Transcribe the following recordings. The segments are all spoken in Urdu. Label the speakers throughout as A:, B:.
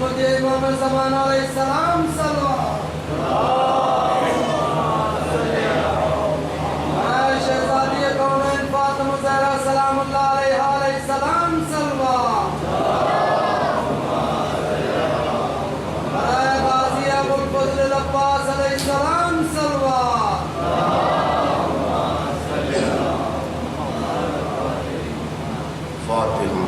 A: مجھے امام زمان علیہ السلام صلوات شہزادی کونین فاطمہ زہرا سلام اللہ علیہ السلام صلوات غازی ابو الفضل العباس علیہ السلام صلوات
B: فاتحہ.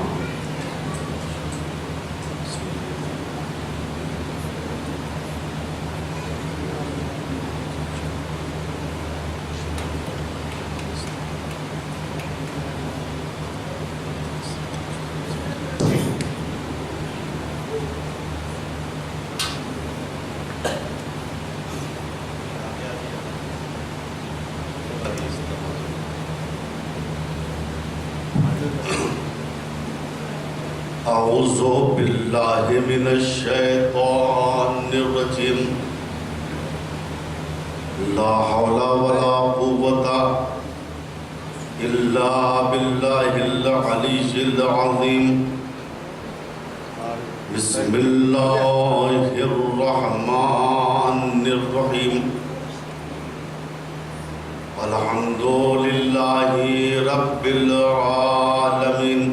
B: اعوذ باللہ من الشیطان الرجیم. لا حول ولا قوة الا باللہ العلی العظیم. بسم اللہ الرحمن الرحیم. الحمد للہ رب العالمین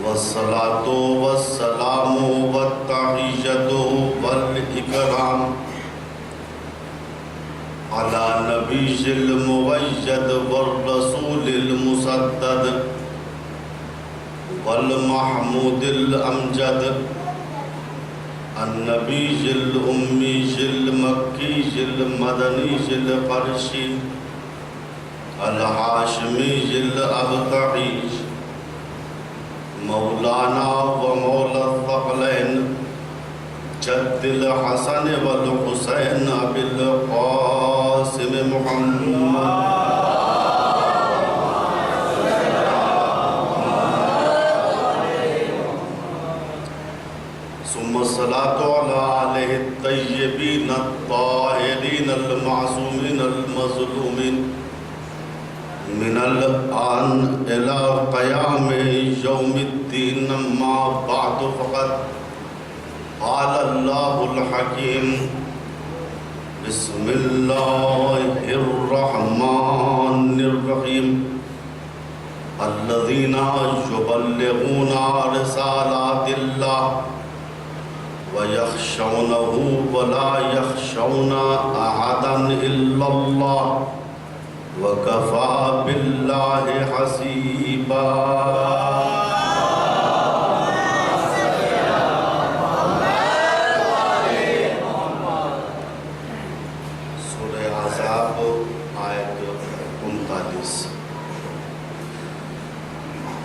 B: والصلاة والسلام والتحیۃ والإکرام على نبی المؤید والرسول المسدد والمحمود الامجد النبی الأمی المکی المدنی القرشی الحاشمی الابتحی مولانا و مولا الثقلین جد الحسن والحسین ابی القاسم محمد ثم الصلاة على آلہ الطیبین الطاہرین المعصومین المظلومین من الآن إلى قيام يوم الدين. ما بعد فقط قال الله الحكيم بسم الله الرحمن الرحيم. الذين يبلغون رسالات الله ويخشونه ولا يخشون أحدا إلا الله وَكَفَى بِاللَّهِ حَسِيبًا. سورہ احزاب آیت 39.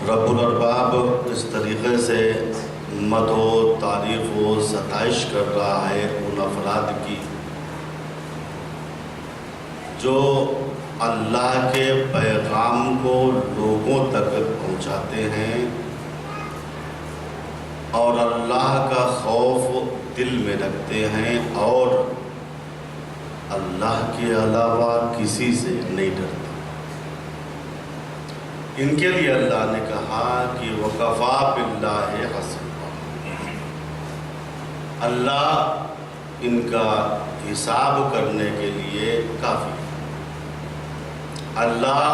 B: رب الارباب اس طریقے سے مدح و تعریف و ستائش کر رہا ہے ان افراد کی جو اللہ کے پیغام کو لوگوں تک پہنچاتے ہیں اور اللہ کا خوف دل میں رکھتے ہیں اور اللہ کے علاوہ کسی سے نہیں ڈرتے. ان کے لیے اللہ نے کہا کہ وَكَفَى بِاللَّهِ حَسِيبًا. اللہ ان کا حساب کرنے کے لیے کافی. اللہ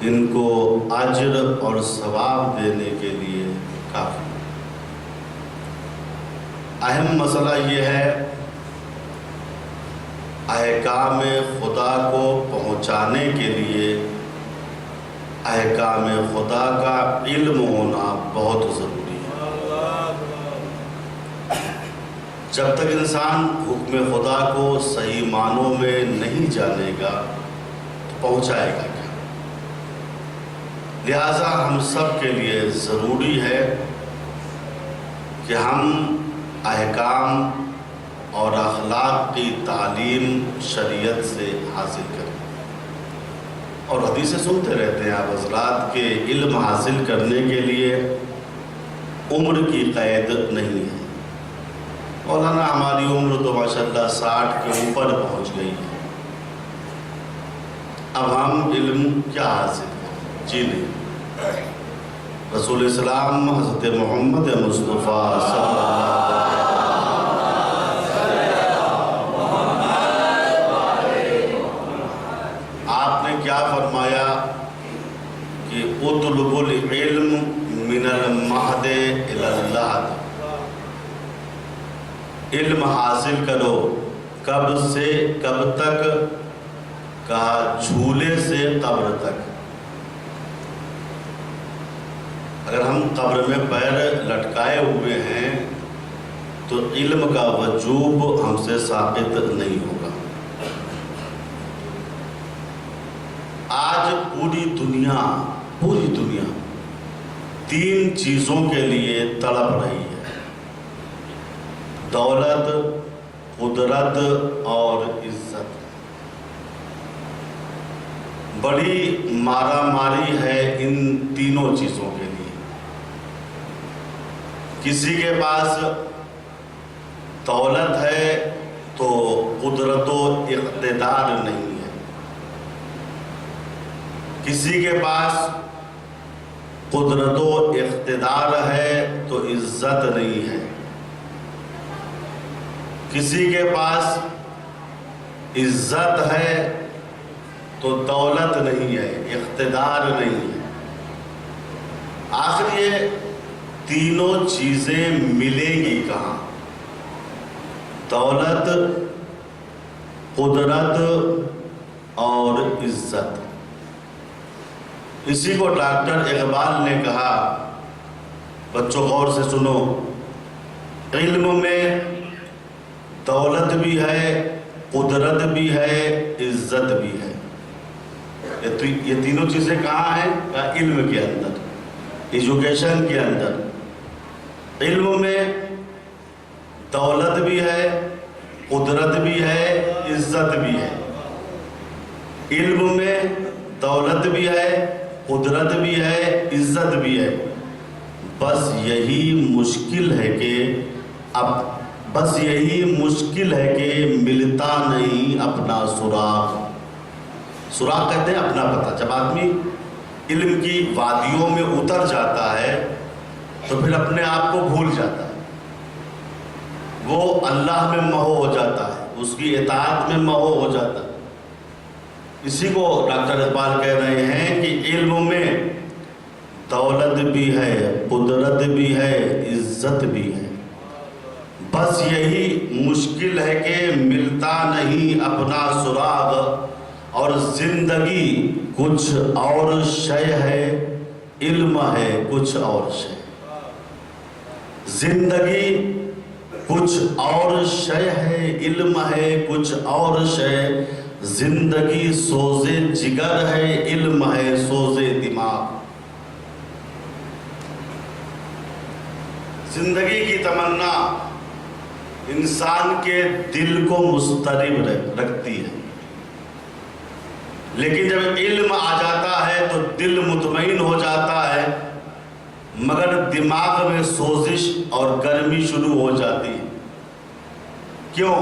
B: ان کو اجر اور ثواب دینے کے لیے کافی. اہم مسئلہ یہ ہے احکام خدا کو پہنچانے کے لیے احکام خدا کا علم ہونا بہت ضروری ہے. جب تک انسان حکم خدا کو صحیح معنوں میں نہیں جانے گا پہنچائے گا کیا؟ لہٰذا ہم سب کے لیے ضروری ہے کہ ہم احکام اور اخلاق کی تعلیم شریعت سے حاصل کریں. اور حدیثیں سنتے رہتے ہیں آپ حضرات کہ علم حاصل کرنے کے لیے عمر کی قید نہیں ہے. مولانا ہماری عمر تو ماشاءاللہ 60 کے اوپر پہنچ گئی ہے. اب ہم علم کیا حاصل کریں؟ جی نہیں. رسول اسلام حضرت محمد مصطفیٰ صلی اللہ علیہ وسلم، آپ نے کیا فرمایا کہ اطلب العلم من المہد الی اللحد، علم حاصل کرو کب سے کب تک؟ کہا جھولے سے قبر تک۔ اگر ہم قبر میں پیر لٹکائے ہوئے ہیں تو علم کا وجوب ہم سے ثابت نہیں ہوگا۔ آج پوری دنیا تین چیزوں کے لیے تڑپ رہی ہے: دولت، قدرت اور عزت۔ بڑی مارا ماری ہے ان تینوں چیزوں کے لیے۔ کسی کے پاس دولت ہے تو قدرت و اقتدار نہیں ہے، کسی کے پاس قدرت و اقتدار ہے تو عزت نہیں ہے، کسی کے پاس عزت ہے تو دولت نہیں ہے، اقتدار نہیں ہے۔ آخر یہ تینوں چیزیں ملیں گی کہاں؟ دولت، قدرت اور عزت۔ اسی کو ڈاکٹر اقبال نے کہا، بچوں غور سے سنو، علم میں دولت بھی ہے، قدرت بھی ہے، عزت بھی ہے۔ یہ تینوں چیزیں کہاں ہیں؟ کہا علم کے اندر، ایجوکیشن کے اندر۔ علم میں دولت بھی ہے، قدرت بھی ہے، عزت بھی ہے۔ علم میں دولت بھی ہے، قدرت بھی ہے، عزت بھی ہے۔ بس یہی مشکل ہے کہ ملتا نہیں اپنا سراغ۔ سراغ کہتے ہیں اپنا پتہ۔ جب آدمی علم کی وادیوں میں اتر جاتا ہے تو پھر اپنے آپ کو بھول جاتا ہے، وہ اللہ میں محو ہو جاتا ہے، اس کی اطاعت میں محو ہو جاتا ہے۔ اسی کو ڈاکٹر اقبال کہہ رہے ہیں کہ علم میں دولت بھی ہے، قدرت بھی ہے، عزت بھی ہے۔ بس یہی مشکل ہے کہ ملتا نہیں اپنا سراغ، اور زندگی کچھ اور شے ہے، علم ہے کچھ اور شے۔ زندگی کچھ اور شے ہے، علم ہے کچھ اور شے۔ زندگی سوز جگر ہے، علم ہے سوز دماغ۔ زندگی کی تمنا انسان کے دل کو مضطرب رکھتی ہے، لیکن جب علم آ جاتا ہے تو دل مطمئن ہو جاتا ہے، مگر دماغ میں سوزش اور گرمی شروع ہو جاتی ہے۔ کیوں؟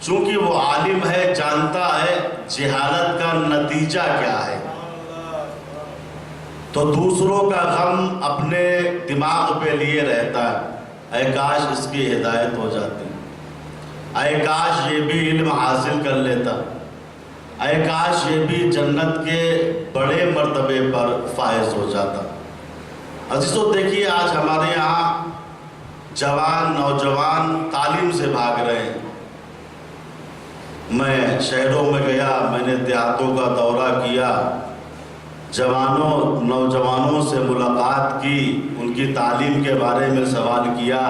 B: چونکہ وہ عالم ہے، جانتا ہے جہالت کا نتیجہ کیا ہے، تو دوسروں کا غم اپنے دماغ پہ لیے رہتا ہے۔ اے کاش اس کی ہدایت ہو جاتی، اے کاش یہ بھی علم حاصل کر لیتا، اے کاش یہ بھی جنت کے بڑے مرتبے پر فائز ہو جاتا۔ عزیزو دیکھیے، آج ہمارے یہاں جوان نوجوان تعلیم سے بھاگ رہے ہیں۔ میں شہروں میں گیا، میں نے دیہاتوں کا دورہ کیا، نوجوانوں سے ملاقات کی، ان کی تعلیم کے بارے میں سوال کیا۔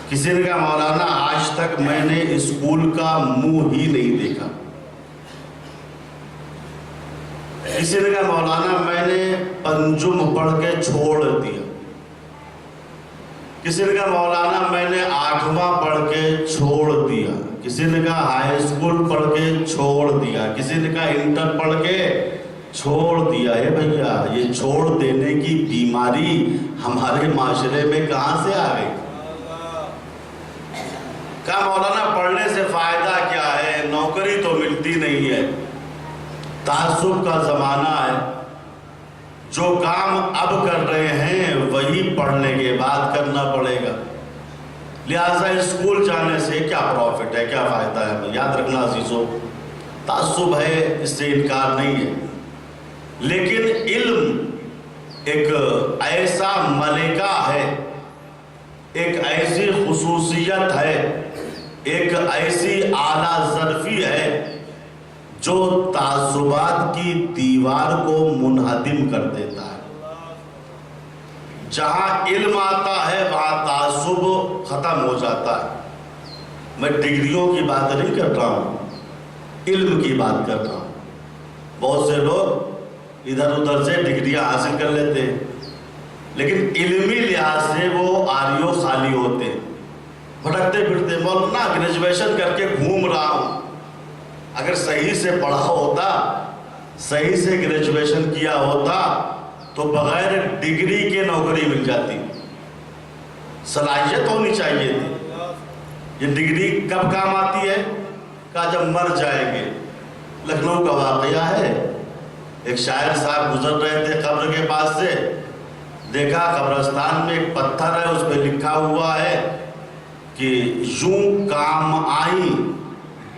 B: کسی نے کہا مولانا آج تک میں نے اسکول کا منہ ہی نہیں دیکھا۔ کسی نے کہا مولانا میں نے پنجم پڑھ کے چھوڑ دیا۔ کسی نے کہا مولانا میں نے 8واں پڑھ کے چھوڑ دیا۔ کسی نے کہا ہائی اسکول پڑھ کے چھوڑ دیا۔ کسی نے کہا انٹر پڑھ کے چھوڑ دیا۔ ہے بھیا، یہ چھوڑ دینے کی بیماری ہمارے معاشرے میں کہاں سے آ گئی؟ کہا مولانا پڑھنے سے فائدہ کیا ہے، نوکری تو ملتی نہیں ہے، تعصب کا زمانہ ہے، جو کام اب کر رہے ہیں وہی پڑھنے کے بعد کرنا پڑے گا. لہٰذا اسکول جانے سے کیا پروفٹ ہے, کیا فائدہ ہے؟ یاد رکھنا عزیزو, تعصب ہے, اس سے انکار نہیں ہے, لیکن علم ایک ایسا ملکہ ہے, ایک ایسی خصوصیت ہے, ایک ایسی اعلیٰ ظرفی ہے جو تعصبات کی دیوار کو منہدم کر دیتا ہے. جہاں علم آتا ہے وہاں تعصب ختم ہو جاتا ہے. میں ڈگریوں کی بات نہیں کر رہا ہوں, علم کی بات کر رہا ہوں. بہت سے لوگ ادھر ادھر سے ڈگریاں حاصل کر لیتے ہیں, لیکن علمی لحاظ سے وہ آریو خالی ہوتے ہیں, بھٹکتے پھرتے. مولانا گریجویشن کر کے گھوم رہا ہوں. اگر صحیح سے پڑھا ہوتا, صحیح سے گریجویشن کیا ہوتا تو بغیر ڈگری کے نوکری مل جاتی. صلاحیت ہونی چاہیے تھی. یہ ڈگری کب کام آتی ہے؟ کہا جب مر جائیں گے. لکھنؤ کا واقعہ ہے, ایک شاعر صاحب گزر رہے تھے قبر کے پاس سے, دیکھا قبرستان میں ایک پتھر ہے, اس پہ لکھا ہوا ہے کہ یوں کام آئیں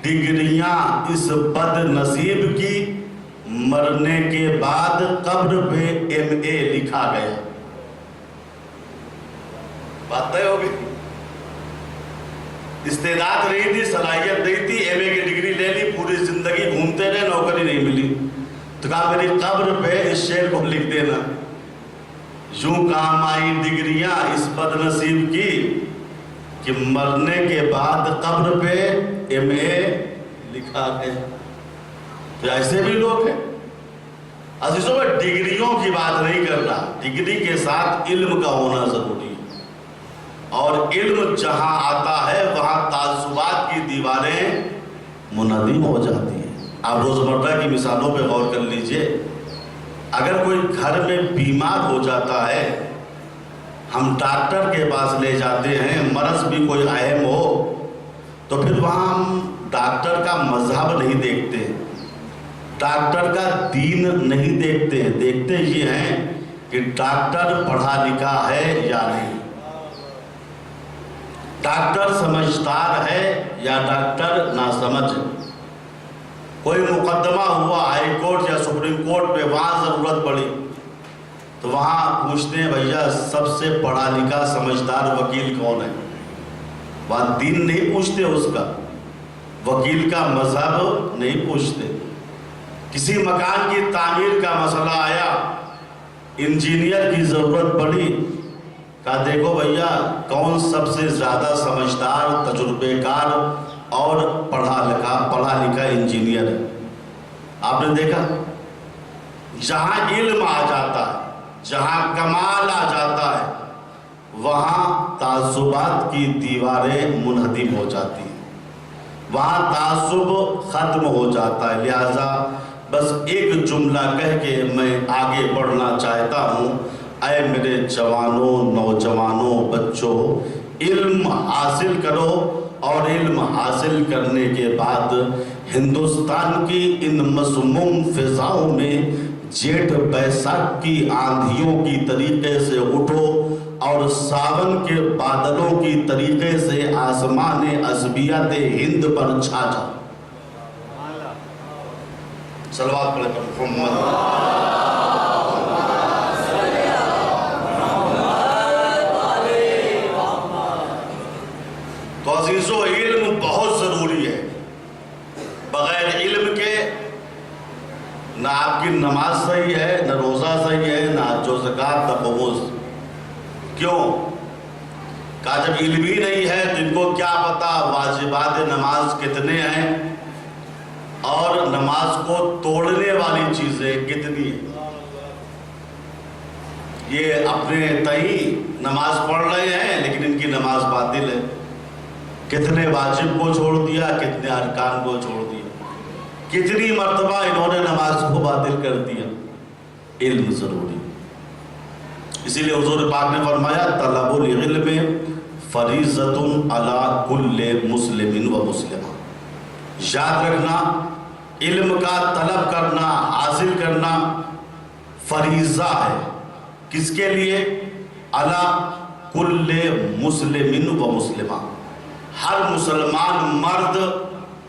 B: ڈگریاں اس بد نصیب کی, مرنے کے بعد قبر پہ MA لکھا گیا. بات طے ہو گئی. استعداد نہیں تھی, صلاحیت نہیں تھی, MA کی ڈگری لے لی, پوری زندگی گھومتے رہے, نوکری نہیں ملی. تو کہا میری قبر پہ اس شعر کو لکھ دینا, یوں کام آئی ڈگریاں اس بد نصیب کی کہ مرنے کے بعد قبر پہ MA لکھا ہے. تو ایسے بھی لوگ ہیں. عزیزوں میں ڈگریوں کی بات نہیں کر رہا, ڈگری کے ساتھ علم کا ہونا ضروری ہے. اور علم جہاں آتا ہے وہاں تعصبات کی دیواریں منہدم ہو جاتی ہیں. آپ روزمرہ کی مثالوں پہ غور کر لیجئے. اگر کوئی گھر میں بیمار ہو جاتا ہے, ہم ڈاکٹر کے پاس لے جاتے ہیں, مرض بھی کوئی اہم ہو, تو پھر وہاں ہم ڈاکٹر کا مذہب نہیں دیکھتے, ڈاکٹر کا دین نہیں دیکھتے, دیکھتے یہ ہیں کہ ڈاکٹر پڑھا لکھا ہے یا نہیں, ڈاکٹر سمجھدار ہے یا ڈاکٹر ناسمجھ. کوئی مقدمہ ہوا ہائی کورٹ یا سپریم کورٹ پہ, وہاں ضرورت پڑی تو وہاں پوچھتے ہیں بھیا سب سے پڑھا لکھا سمجھدار وکیل کون ہے. وہاں دین نہیں پوچھتے, اس کا وکیل کا مذہب نہیں پوچھتے. کسی مکان کی تعمیر کا مسئلہ آیا, انجینئر کی ضرورت پڑی, کہا دیکھو بھیا کون سب سے زیادہ سمجھدار, تجربے کار اور پڑھا لکھا انجینئر ہے. آپ نے دیکھا جہاں علم آ جاتا ہے, جہاں کمال آ جاتا ہے, وہاں تعصبات کی دیواریں منہدم ہو جاتی ہیں, وہاں تعصب ختم ہو جاتا ہے. لہذا بس ایک جملہ کہہ کے میں آگے بڑھنا چاہتا ہوں. اے میرے جوانوں, نوجوانوں, بچوں, علم حاصل کرو, اور علم حاصل کرنے کے بعد ہندوستان کی ان مسموم فضاؤں میں جیٹھ بیساکھ کی آندھیوں کی طریقے سے اٹھو, اور ساون کے بادلوں کی طریقے سے آسمان عصبیت ہند پر چھا جاؤ. صلوات پڑھیں محمد. تو عزیزو علم بہت ضروری ہے. بغیر علم کے نہ آپ کی نماز صحیح ہے, نہ روزہ صحیح ہے, نہ حج و زکوٰۃ, نہ قبوض. کیوں؟ کہا جب علم ہی نہیں ہے تو ان کو کیا پتا واجبات نماز کتنے ہیں اور نماز کو توڑنے والی چیزیں کتنی ہیں. یہ اپنے تئیں نماز پڑھ رہے ہیں لیکن ان کی نماز باطل ہے. کتنے واجب کو چھوڑ دیا, کتنے ارکان کو چھوڑ دیا, کتنی مرتبہ انہوں نے نماز کو باطل کر دیا. علم ضروری. اسی لیے حضور پاک نے فرمایا طلب العلم فریضۃ علی کل مسلم و مسلمہ. یاد رکھنا, علم کا طلب کرنا, حاصل کرنا فریضہ ہے. کس کے لیے؟ علی کل مسلم و مسلمہ، ہر مسلمان مرد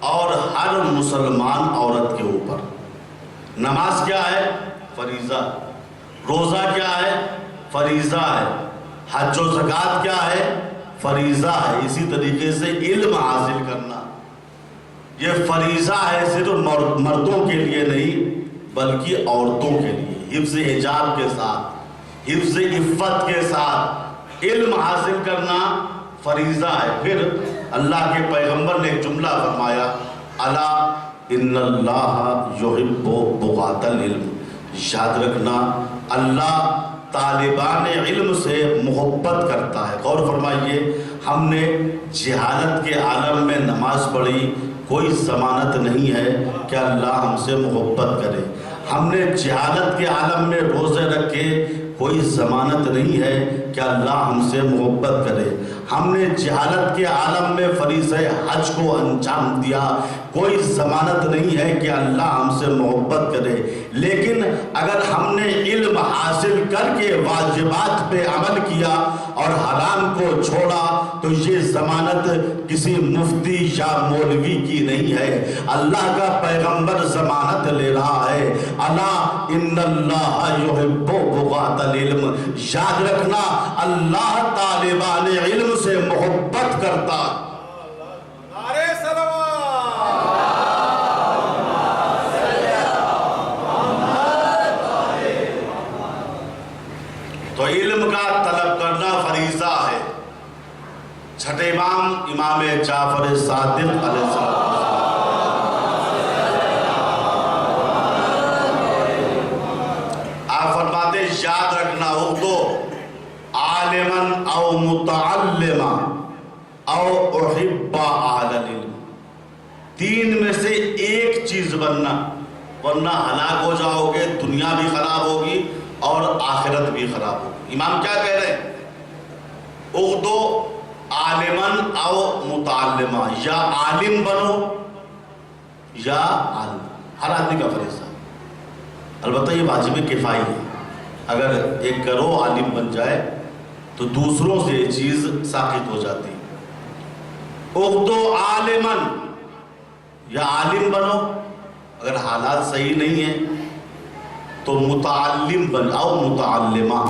B: اور ہر مسلمان عورت کے اوپر. نماز کیا ہے؟ فریضہ. روزہ کیا ہے؟ فریضہ ہے. حج و زکوٰۃ کیا ہے؟ فریضہ ہے. اسی طریقے سے علم حاصل کرنا یہ فریضہ ہے، صرف مردوں کے لیے نہیں بلکہ عورتوں کے لیے. حفظ حجاب کے ساتھ، حفظ عفت کے ساتھ علم حاصل کرنا فریضہ ہے. پھر اللہ کے پیغمبر نے ایک جملہ فرمایا، الا ان اللہ یحب بغاة العلم. یاد رکھنا اللہ طالبان علم سے محبت کرتا ہے. غور فرمائیے، ہم نے جہالت کے عالم میں نماز پڑھی، کوئی ضمانت نہیں ہے کہ اللہ ہم سے محبت کرے. ہم نے جہالت کے عالم میں روزے رکھے، کوئی ضمانت نہیں ہے کہ اللہ ہم سے محبت کرے. ہم نے جہالت کے عالم میں فریضہ حج کو انجام دیا، کوئی ضمانت نہیں ہے کہ اللہ ہم سے محبت کرے. لیکن اگر ہم نے علم حاصل کر کے واجبات پہ عمل کیا اور حرام کو چھوڑا تو یہ ضمانت کسی مفتی یا مولوی کی نہیں ہے. اللہ کا پیغمبر ضمانت لے رہا ہے، الا ان اللہ یحب بغاة العلم. یاد رکھنا اللہ طالبان علم سے محبت کرتا.
C: نعرہ سلوات.
B: تو علم کا طلب کرنا فریضہ ہے. چھٹے امام امام جعفر صادق علیہ السلام آپ فرماتے یاد رکھنا ہو تو عالماً او متعلما او احب اہل العلم. تین میں سے ایک چیز بننا، ورنہ ہلاک ہو جاؤ گے، دنیا بھی خراب ہوگی اور آخرت بھی خراب ہوگی. امام کیا کہہ رہے ہیں؟ اغدو عالماً او متعلما، یا عالم بنو یا عالم. ہر آدمی کا فریضہ. البتہ یہ واجب کفائی ہے. اگر ایک گروہ عالم بن جائے تو دوسروں سے یہ چیز ساقط ہو جاتی. اغدو عالماً، یا عالم بنو، اگر حالات صحیح نہیں ہیں تو متعلم بن جاؤ، متعلمہ،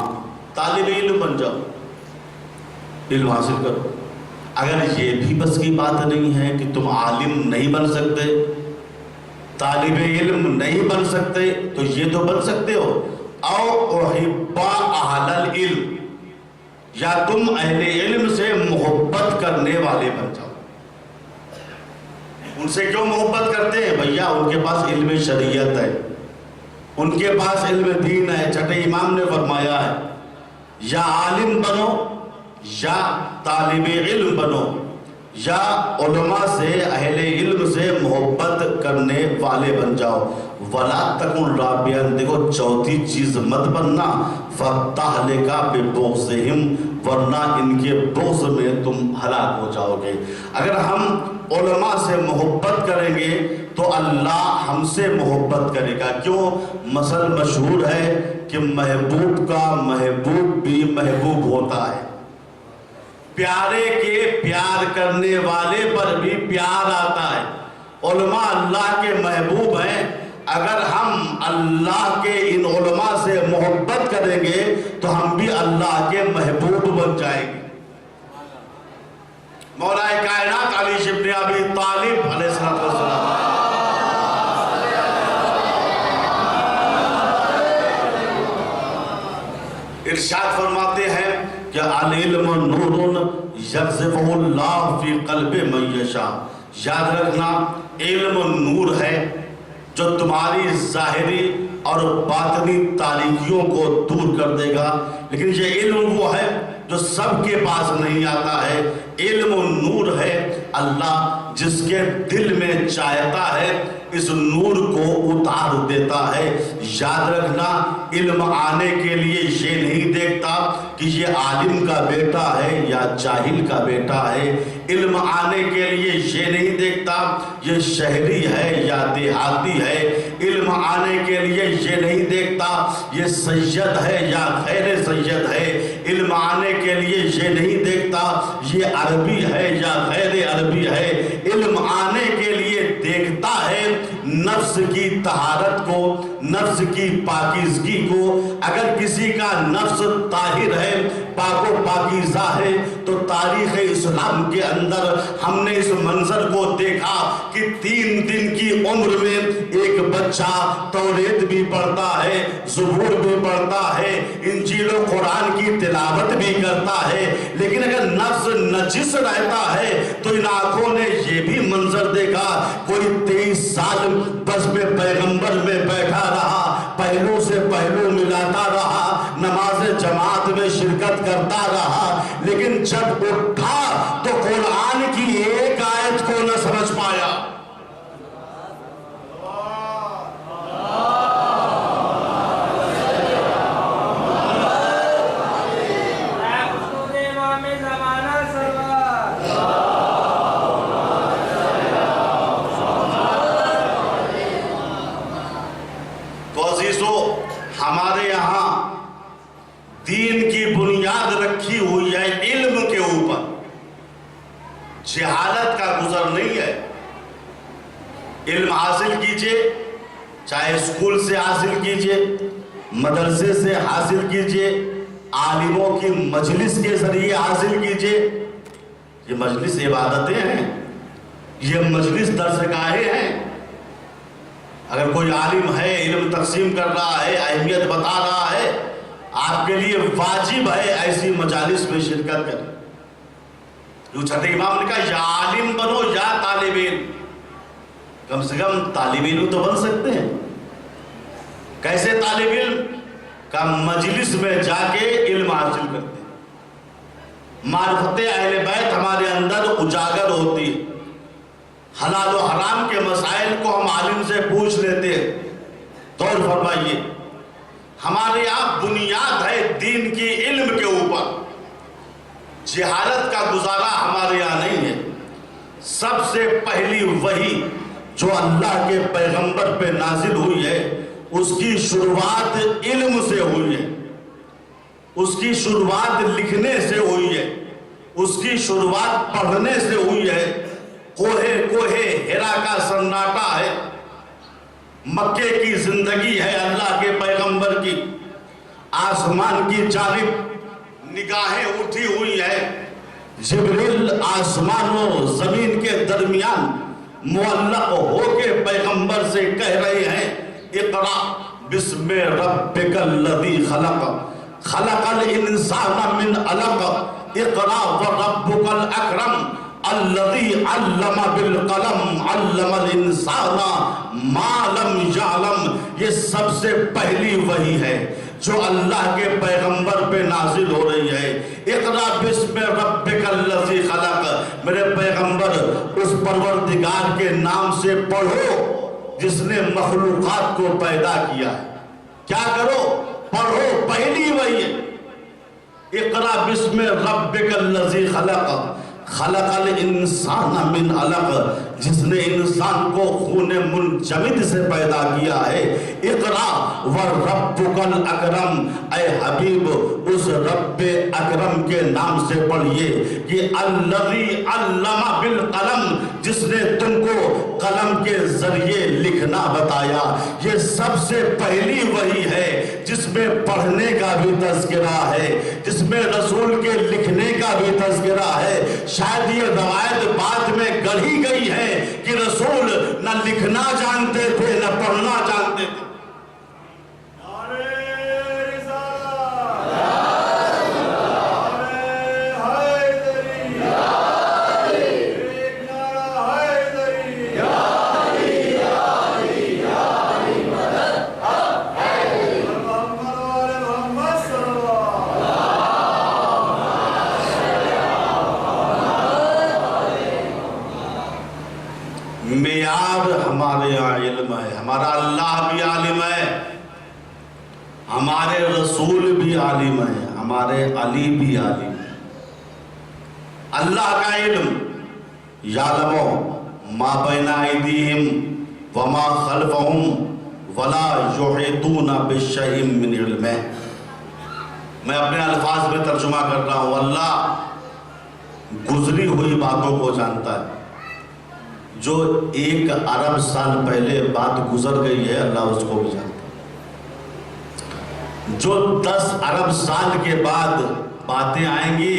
B: طالب علم بن جاؤ، علم حاصل کرو. اگر یہ بھی بس کی بات نہیں ہے کہ تم عالم نہیں بن سکتے، طالب علم نہیں بن سکتے، تو یہ تو بن سکتے ہو، او احب اہل العلم، یا تم اہل علم سے محبت کرنے والے بن جاؤ. ان سے کیوں محبت کرتے ہیں؟ بھیا ان کے پاس علم شریعت ہے، ان کے پاس علم دین ہے. چھٹے امام نے فرمایا ہے یا عالم بنو یا طالب علم بنو یا علماء سے، اہل علم سے محبت کرنے والے بن جاؤ. ولا تکن رابعا، دیکھو چوتھی چیز مت بننا، فتہلک ببغضہم، ورنہ ان کے بغض میں تم ہلاک ہو جاؤ گے. اگر ہم علماء سے محبت کریں گے تو اللہ ہم سے محبت کرے گا. کیوں؟ مثل مشہور ہے کہ محبوب کا محبوب بھی محبوب ہوتا ہے. پیارے کے پیار کرنے والے پر بھی پیار آتا ہے. علماء اللہ کے محبوب ہیں. اگر ہم اللہ کے ان علماء سے محبت کریں گے تو ہم بھی اللہ کے محبوب بن جائیں گے. مولا کائنات علی ابن ابی طالب علیہ السلام ارشاد فرماتے ہیں کہ العلم نور یقذفہ اللہ فی قلب من یشاء. یاد رکھنا علم نور ہے جو تمہاری ظاہری اور باطنی تاریکیوں کو دور کر دے گا. لیکن یہ علم وہ ہے جو سب کے پاس نہیں آتا ہے. علم نور ہے، اللہ جس کے دل میں چاہتا ہے اس نور کو اتار دیتا ہے. یاد رکھنا علم آنے کے لیے یہ نہیں دیکھتا کہ یہ عالم کا بیٹا ہے یا جاہل کا بیٹا ہے. علم آنے کے لیے یہ نہیں دیکھتا یہ شہری ہے یا دیہاتی ہے، علم آنے کے لیے یہ نہیں دیکھتا یہ سید ہے یا غیر سید ہے، علم آنے کے لیے یہ نہیں دیکھتا یہ عربی ہے یا غیر عربی ہے، علم آنے کے لیے دیکھتا ہے نفس کی طہارت کو، نفس کی پاکیزگی کو۔ اگر کسی کا نفس طاہر ہے، پاک و پاکیزہ ہے، تو تاریخ اسلام کے اندر ہم نے اس منظر کو دیکھا کہ 3 دن کی عمر میں ایک بچہ توریت بھی پڑھتا ہے، زبور بھی پڑھتا ہے، انجیل و قرآن کی تلاوت بھی کرتا ہے، لیکن اگر نفس نجس رہتا ہے تو ان آنکھوں نے یہ بھی منظر دیکھا، کوئی 23 سال بس میں پیغمبر میں بیٹھا رہا، پہلو سے پہلو ملاتا رہا، نماز جماعت میں شرکت کرتا رہا، لیکن جب اٹھا تو قرآن کی ایک آیت کو نہ سمجھ پایا۔ ہمارے یہاں دین کی بنیاد رکھی ہوئی ہے علم کے اوپر، جہالت کا گزر نہیں ہے۔ علم حاصل کیجئے، چاہے اسکول سے حاصل کیجئے، مدرسے سے حاصل کیجئے، عالموں کی مجلس کے ذریعے حاصل کیجئے۔ یہ مجلس عبادتیں ہیں، یہ مجلس درس گاہیں ہیں۔ اگر کوئی عالم ہے، علم تقسیم کر رہا ہے، اہمیت بتا رہا ہے، آپ کے لیے واجب ہے ایسی مجالس میں شرکت کریں۔ جو چھٹے امام نے کہا یا عالم بنو یا طالب علم، کم سے کم طالب علم تو بن سکتے ہیں۔ کیسے طالب علم؟ کہ مجلس میں جا کے علم حاصل کرتے ہیں، معرفت اہل بیت ہمارے اندر اجاگر ہوتی ہے، حلال و حرام کے مسائل کو ہم عالم سے پوچھ لیتے ہیں۔ غور فرمائیے، ہمارے یہاں بنیاد ہے دین کی علم کے اوپر، جہالت کا گزارا ہمارے یہاں نہیں ہے۔ سب سے پہلی وحی جو اللہ کے پیغمبر پہ نازل ہوئی ہے، اس کی شروعات علم سے ہوئی ہے، اس کی شروعات لکھنے سے ہوئی ہے، اس کی شروعات پڑھنے سے ہوئی ہے۔ کوہ ہرا کا سناٹا ہے، مکے کی زندگی ہے اللہ کے پیغمبر کی، آسمان کی جانب نگاہیں اٹھی ہوئی ہے، جبریل آسمان و زمین کے درمیان معلق ہو کے پیغمبر سے کہہ رہے ہیں اقرأ بسم ربک الذی خلق خلق الانسان من علق اقرأ وربک الاکرم الذی علم بالقلم علم الانسان ما لم یعلم۔ یہ سب سے پہلی وحی ہے جو اللہ کے پیغمبر پہ نازل ہو رہی ہے۔ اقرأ بسم ربک الذی خلق، میرے پیغمبر اس پروردگار کے نام سے پڑھو جس نے مخلوقات کو پیدا کیا ہے۔ کیا کرو؟ پڑھو، پہلی وحی ہے۔ اقرأ بسم ربک الذی خلق خلق الانسان من علق، جس نے انسان کو خون منجمد سے پیدا کیا ہے۔ اقرأ وربک الاکرم، اے حبیب اس رب اکرم کے نام سے پڑھیے کہ الذی علم بالقلم، جس نے تم کو قلم کے ذریعے لکھنا بتایا۔ یہ سب سے پہلی وحی ہے جس میں پڑھنے کا بھی تذکرہ ہے، جس میں رسول کے لکھنے کا بھی تذکرہ ہے۔ شاید یہ روایت بعد میں گڑھی گئی ہے کہ رسول نہ لکھنا جانتے تھے نہ پڑھنا جانتے تھے۔ معیار ہمارے یہاں علم ہے، ہمارا اللہ بھی عالم ہے، ہمارے رسول بھی عالم ہے، ہمارے علی بھی عالم ہے۔ اللہ کا علم یعلم ما بین ایدیہم وما خلفہم ولا یحیطون بشیء من علمہ. میں اپنے الفاظ میں ترجمہ کر رہا ہوں. اللہ گزری ہوئی باتوں کو جانتا ہے. جو 1 ارب سال پہلے بات گزر گئی ہے اللہ اس کو بھی جانتا ہے. جو 10 ارب سال کے بعد باتیں آئیں گی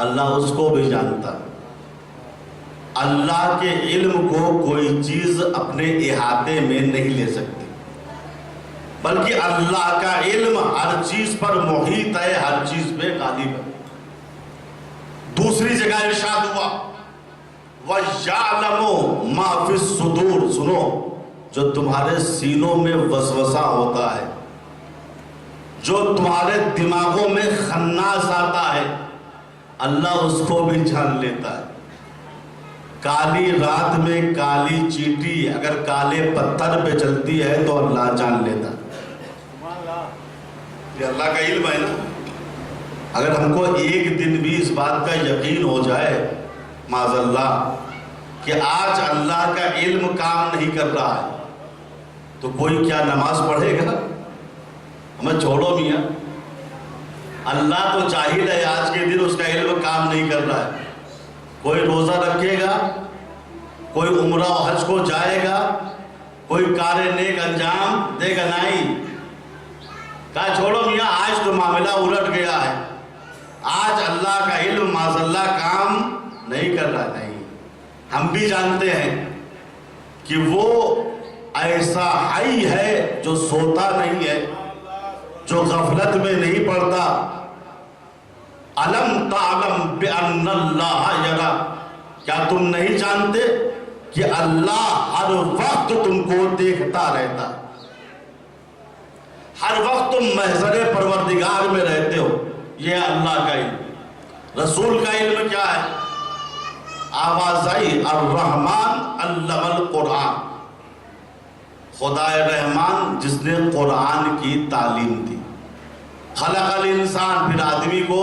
B: اللہ اس کو بھی جانتا ہے. اللہ کے علم کو کوئی چیز اپنے احاطے میں نہیں لے سکتی، بلکہ اللہ کا علم ہر چیز پر محیط ہے، ہر چیز پہ غالب ہے. دوسری جگہ ارشاد ہوا وَيَعْلَمُ مَا فِي الصُّدُورِ. سنو، جو تمہارے سینوں میں وسوسہ ہوتا ہے، جو تمہارے دماغوں میں خناس آتا ہے، اللہ اس کو بھی جان لیتا ہے. کالی رات میں کالی چیٹی اگر کالے پتھر پہ چلتی ہے تو اللہ جان لیتا ہے. یہ اللہ کا علم ہے نا. اگر ہم کو ایک دن بھی اس بات کا یقین ہو جائے معاذ اللہ کہ آج اللہ کا علم کام نہیں کر رہا ہے تو کوئی کیا نماز پڑھے گا؟ ہمیں چھوڑو میاں، اللہ تو جاہل ہے آج کے دن اس کا علم کام نہیں کر رہا ہے. کوئی روزہ رکھے گا، کوئی عمرہ و حج کو جائے گا، کوئی کار نیک انجام دے گا؟ نہیں. کہا چھوڑو میاں آج تو معاملہ الٹ گیا ہے، آج اللہ کا علم معاذ اللہ کام نہیں کر رہا. نہیں، ہم بھی جانتے ہیں کہ وہ ایسا حی ہے جو سوتا نہیں ہے، جو غفلت میں نہیں پڑتا. الم تعلم بان اللہ یرا. کیا تم نہیں جانتے کہ اللہ ہر وقت تم کو دیکھتا رہتا؟ ہر وقت تم محضر پروردگار میں رہتے ہو. یہ اللہ کا علم. رسول کا علم کیا ہے؟ آواز آئی الرحمن علم القرآن. خدا رحمان جس نے قرآن کی تعلیم دی. خلق الانسان، پھر آدمی کو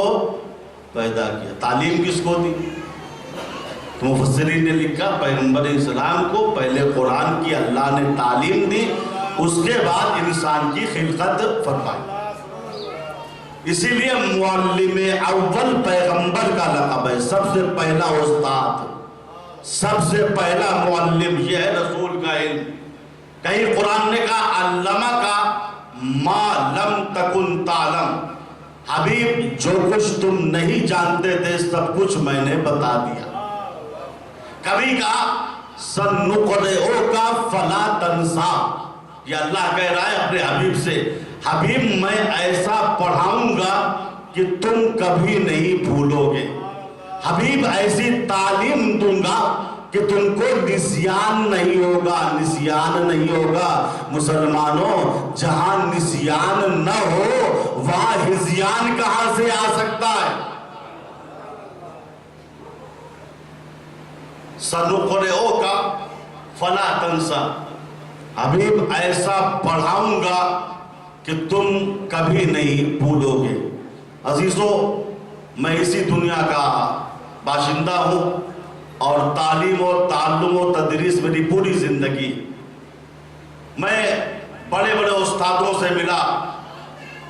B: پیدا کیا. تعلیم کس کو دی؟ تو مفسرین نے لکھا پیغمبر اسلام کو پہلے قرآن کی اللہ نے تعلیم دی، اس کے بعد انسان کی خلقت فرمائی. اسی لیے معلم اول پیغمبر کا لقب ہے. سب سے پہلا استاد، سب سے پہلا معلم یہ ہے رسول کا علم. کہیں قرآن نے کہا علمہ کا ما لم تکن تعلم. حبیب جو کچھ تم نہیں جانتے تھے سب کچھ میں نے بتا دیا. کبھی کہا سنقرئک فلا تنسا. یہ اللہ کہہ رہا ہے اپنے حبیب سے، حبیب میں ایسا پڑھاؤں گا کہ تم کبھی نہیں بھولو گے. حبیب ایسی تعلیم دوں گا کہ تم کو نسیان نہیں ہوگا، نسیان نہیں ہوگا. مسلمانوں، جہاں نسیان نہ ہو وہاں ہذیان کہاں سے آ سکتا ہے؟ سنقرئک فلا تنسا. حبیب ایسا پڑھاؤں گا کہ تم کبھی نہیں بھولو گے. عزیزو، میں اسی دنیا کا باشندہ ہوں اور تعلیم و تعلم و تدریس میری پوری زندگی. میں بڑے بڑے استادوں سے ملا،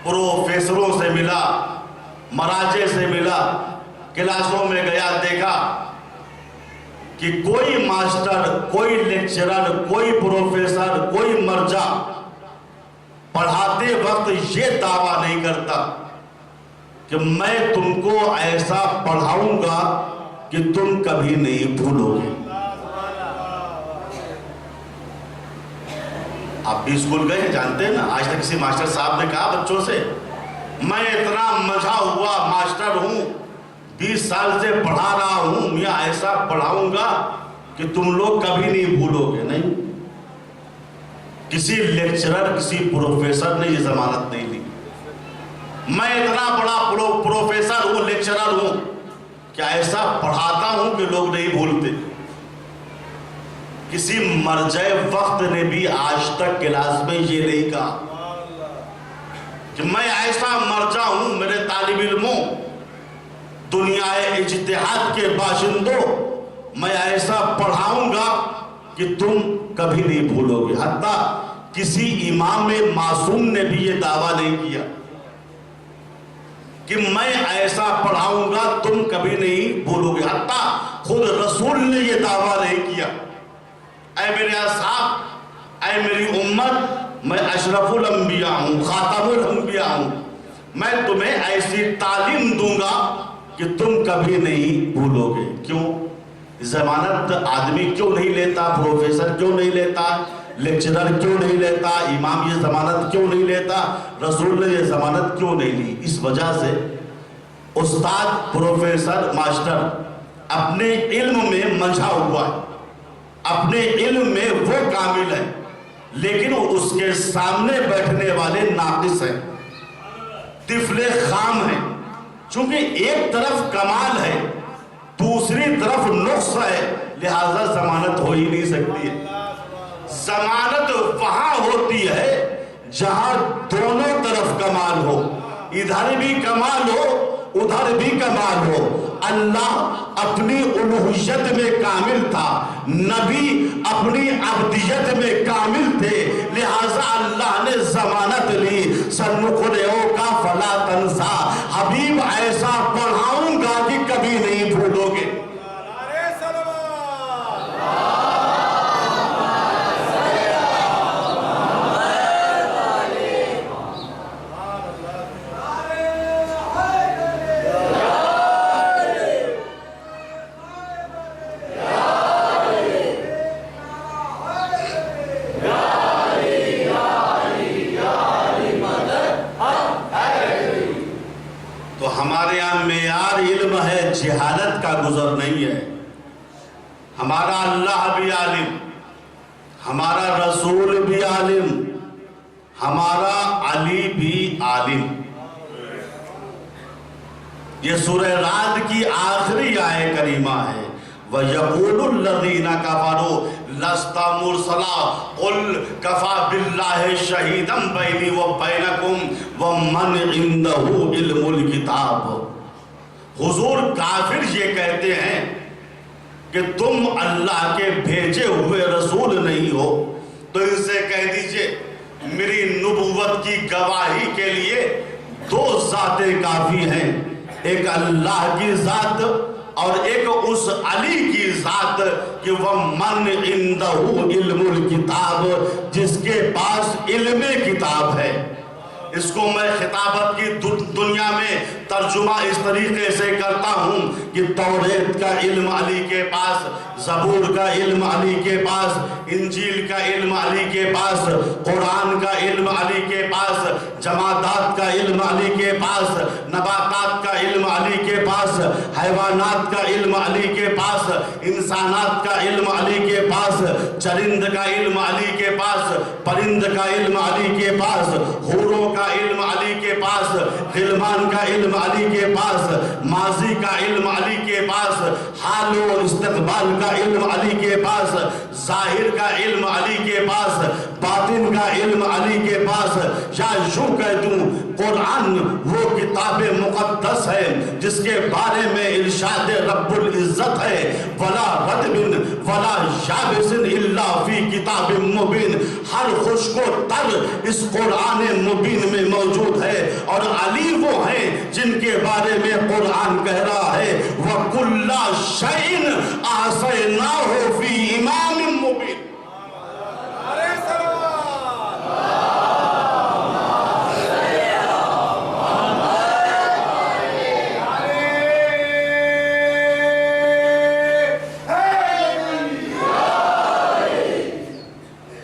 B: پروفیسروں سے ملا، مراجع سے ملا، کلاسوں میں گیا، دیکھا کہ کوئی ماسٹر، کوئی لیکچرر، کوئی پروفیسر، کوئی مرجع پڑھاتے وقت یہ دعویٰ نہیں کرتا کہ میں تم کو ایسا پڑھاؤں گا کہ تم کبھی نہیں بھولو گے. آپ بھی اسکول گئے جانتے ہیں نا. آج تک کسی ماسٹر صاحب نے کہا بچوں سے میں اتنا مجھا ہوا ماسٹر ہوں، 20 سال سے پڑھا رہا ہوں، میں ایسا پڑھاؤں گا کہ تم لوگ کبھی نہیں بھولو گے؟ نہیں. کسی لیکچرر، کسی پروفیسر نے یہ ضمانت نہیں دی. میں اتنا بڑا پروفیسر ہوں، لیکچرر ہوں، کیا ایسا پڑھاتا ہوں کہ لوگ نہیں بھولتے. کسی مرجع وقت نے بھی آج تک کلاس میں یہ نہیں کہا کہ میں ایسا مرجع ہوں. میرے طالب علموں، دنیا اجتہاد کے باشندوں، میں ایسا پڑھاؤں گا کہ تم کبھی نہیں بھولو گے. حتیٰ کسی امام معصوم نے بھی یہ دعویٰ نہیں کیا کہ میں ایسا پڑھاؤں گا تم کبھی نہیں بھولو گے. حتیٰ خود رسول نے یہ دعویٰ نہیں کیا. اے میرے اصحاب، اے میری امت، میں اشرف الانبیاء ہوں، خاتم الانبیاء ہوں، میں تمہیں ایسی تعلیم دوں گا کہ تم کبھی نہیں بھولو گے. کیوں؟ ضمانت آدمی کیوں نہیں لیتا؟ پروفیسر کیوں نہیں لیتا؟ لیکچرر کیوں نہیں لیتا؟ امام یہ ضمانت کیوں نہیں لیتا؟ رسول نے یہ ضمانت کیوں نہیں لی؟ اس وجہ سے استاد، پروفیسر، ماسٹر اپنے علم میں منجھا ہوا ہے، اپنے علم میں وہ کامل ہے، لیکن اس کے سامنے بیٹھنے والے ناقص ہیں، طفل خام ہیں. چونکہ ایک طرف کمال ہے، دوسری طرف نقص ہے، لہذا ضمانت ہو ہی نہیں سکتی ہے. ضمانت وہاں ہوتی ہے جہاں دونوں طرف کمال ہو، ادھر بھی کمال ہو، ادھر بھی کمال ہو. اللہ اپنی الوہیت میں کامل تھا، نبی اپنی عبدیت میں کامل تھے، لہٰذا اللہ نے ضمانت لی. سنقرئک فلا تنسیٰ، حبیب ایسا پڑھاؤں گا کہ کبھی نہیں بھولو گے.
C: نعرہ سلوات.
B: تو ہمارے یہاں معیار علم ہے، جہالت کا گزر نہیں ہے. ہمارا اللہ بھی عالم، ہمارا رسول بھی عالم، ہمارا علی بھی عالم. یہ سورہ رعد کی آخری آیت کریمہ ہے. وَيَقُولُ الَّذِينَ كَفَرُوا لَسْتَ مُرْسَلًا قُلْ كَفَى بِاللَّهِ شَهِيدًا بَيْنِي وَبَيْنَكُمْ وَمَنْ عِندَهُ عِلْمُ الْكِتَابِ. حضور کافر یہ کہتے ہیں کہ تم اللہ کے بھیجے ہوئے رسول نہیں ہو، تو ان سے کہہ دیجئے میری نبوت کی گواہی کے لیے دو ذاتیں کافی ہیں، ایک اللہ کی ذات اور ایک اس علی کی ذات کہ وہ من عندہ علم الکتاب، جس کے پاس علم کتاب ہے. اس کو میں خطابت کی دنیا میں ترجمہ اس طریقے سے کرتا ہوں کہ توریت کا علم علی کے پاس، زبور کا علم علی کے پاس، انجیل کا علم علی کے پاس، قرآن کا علم علی کے پاس، جمادات کا علم علی کے پاس، نباتات کا علم علی کے پاس، حیوانات کا علم علی کے پاس، انسانات کا علم علی کے پاس، چرند کا علم علی کے پاس، پرند کا علم علی کے پاس، حوروں کا علم علی کے پاس، غلمان کا علم علی کے پاس، ماضی کا علم علی کے پاس، حال و استقبال کا علم علی کے پاس، ظاہر کا علم علی کے پاس، باطن کا علم علی کے پاس. یا یوں کہہ دوں قرآن وہ کتاب مقدس ہے جس کے بارے میں ارشاد رب العزت ہے ولا رطب ولا یابس الا فی کتاب مبین. ہر خشک و تر اس قرآن مبین میں موجود ہے، اور علی وہ ہیں جن کے بارے میں قرآن کہہ رہا ہے وَكُلَّ شَيْءٍ أَحْصَيْنَاهُ فِي إِمَامٍ مُبِينٍ.
C: نعرہ سلوات.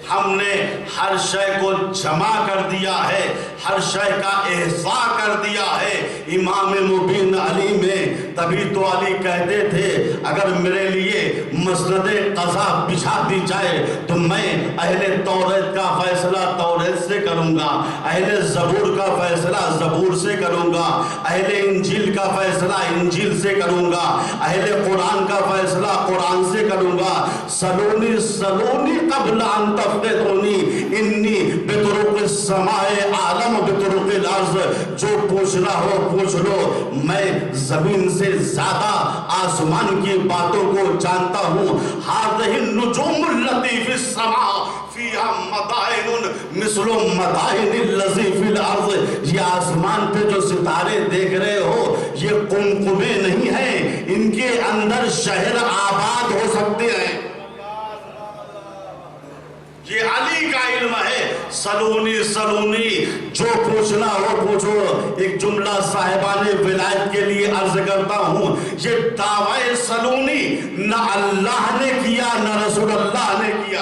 B: ہم نے ہر شے کو جمع کر دیا ہے، ہر شے کا احصاء کر دیا ہے امام مبین علی میں. تبھی تو علی کہتے تھے اگر میرے لیے مسند قضا بچھا دی جائے تو میں اہل توریت کا فیصلہ توریت سے کروں گا، اہل زبور کا فیصلہ زبور سے کروں گا، اہل انجیل کا فیصلہ انجیل سے کروں گا، اہل قرآن کا فیصلہ قرآن سے کروں گا. سلونی سلونی قبل ان تفتونی انی بطرق السماء عالم بطرق الارض، جو پوچھنا ہو پوچھ لو، میں زمین سے زیادہ آسمان کی باتوں کو جانتا ہوں. هذه النجوم التي في السماء فيها مدائن مثل مدائن الذي في الارض. یہ آسمان پہ جو ستارے دیکھ رہے ہو یہ قمقمے نہیں ہیں، ان کے اندر شہر آباد ہو سکتے ہیں. یہ علی کا علم ہے. سلونی سلونی، جو پوچھنا ہو پوچھو. ایک جملہ صاحبان ولایت کے لیے عرض کرتا ہوں، یہ دعوی سلونی نہ اللہ نے کیا نہ رسول اللہ نے کیا.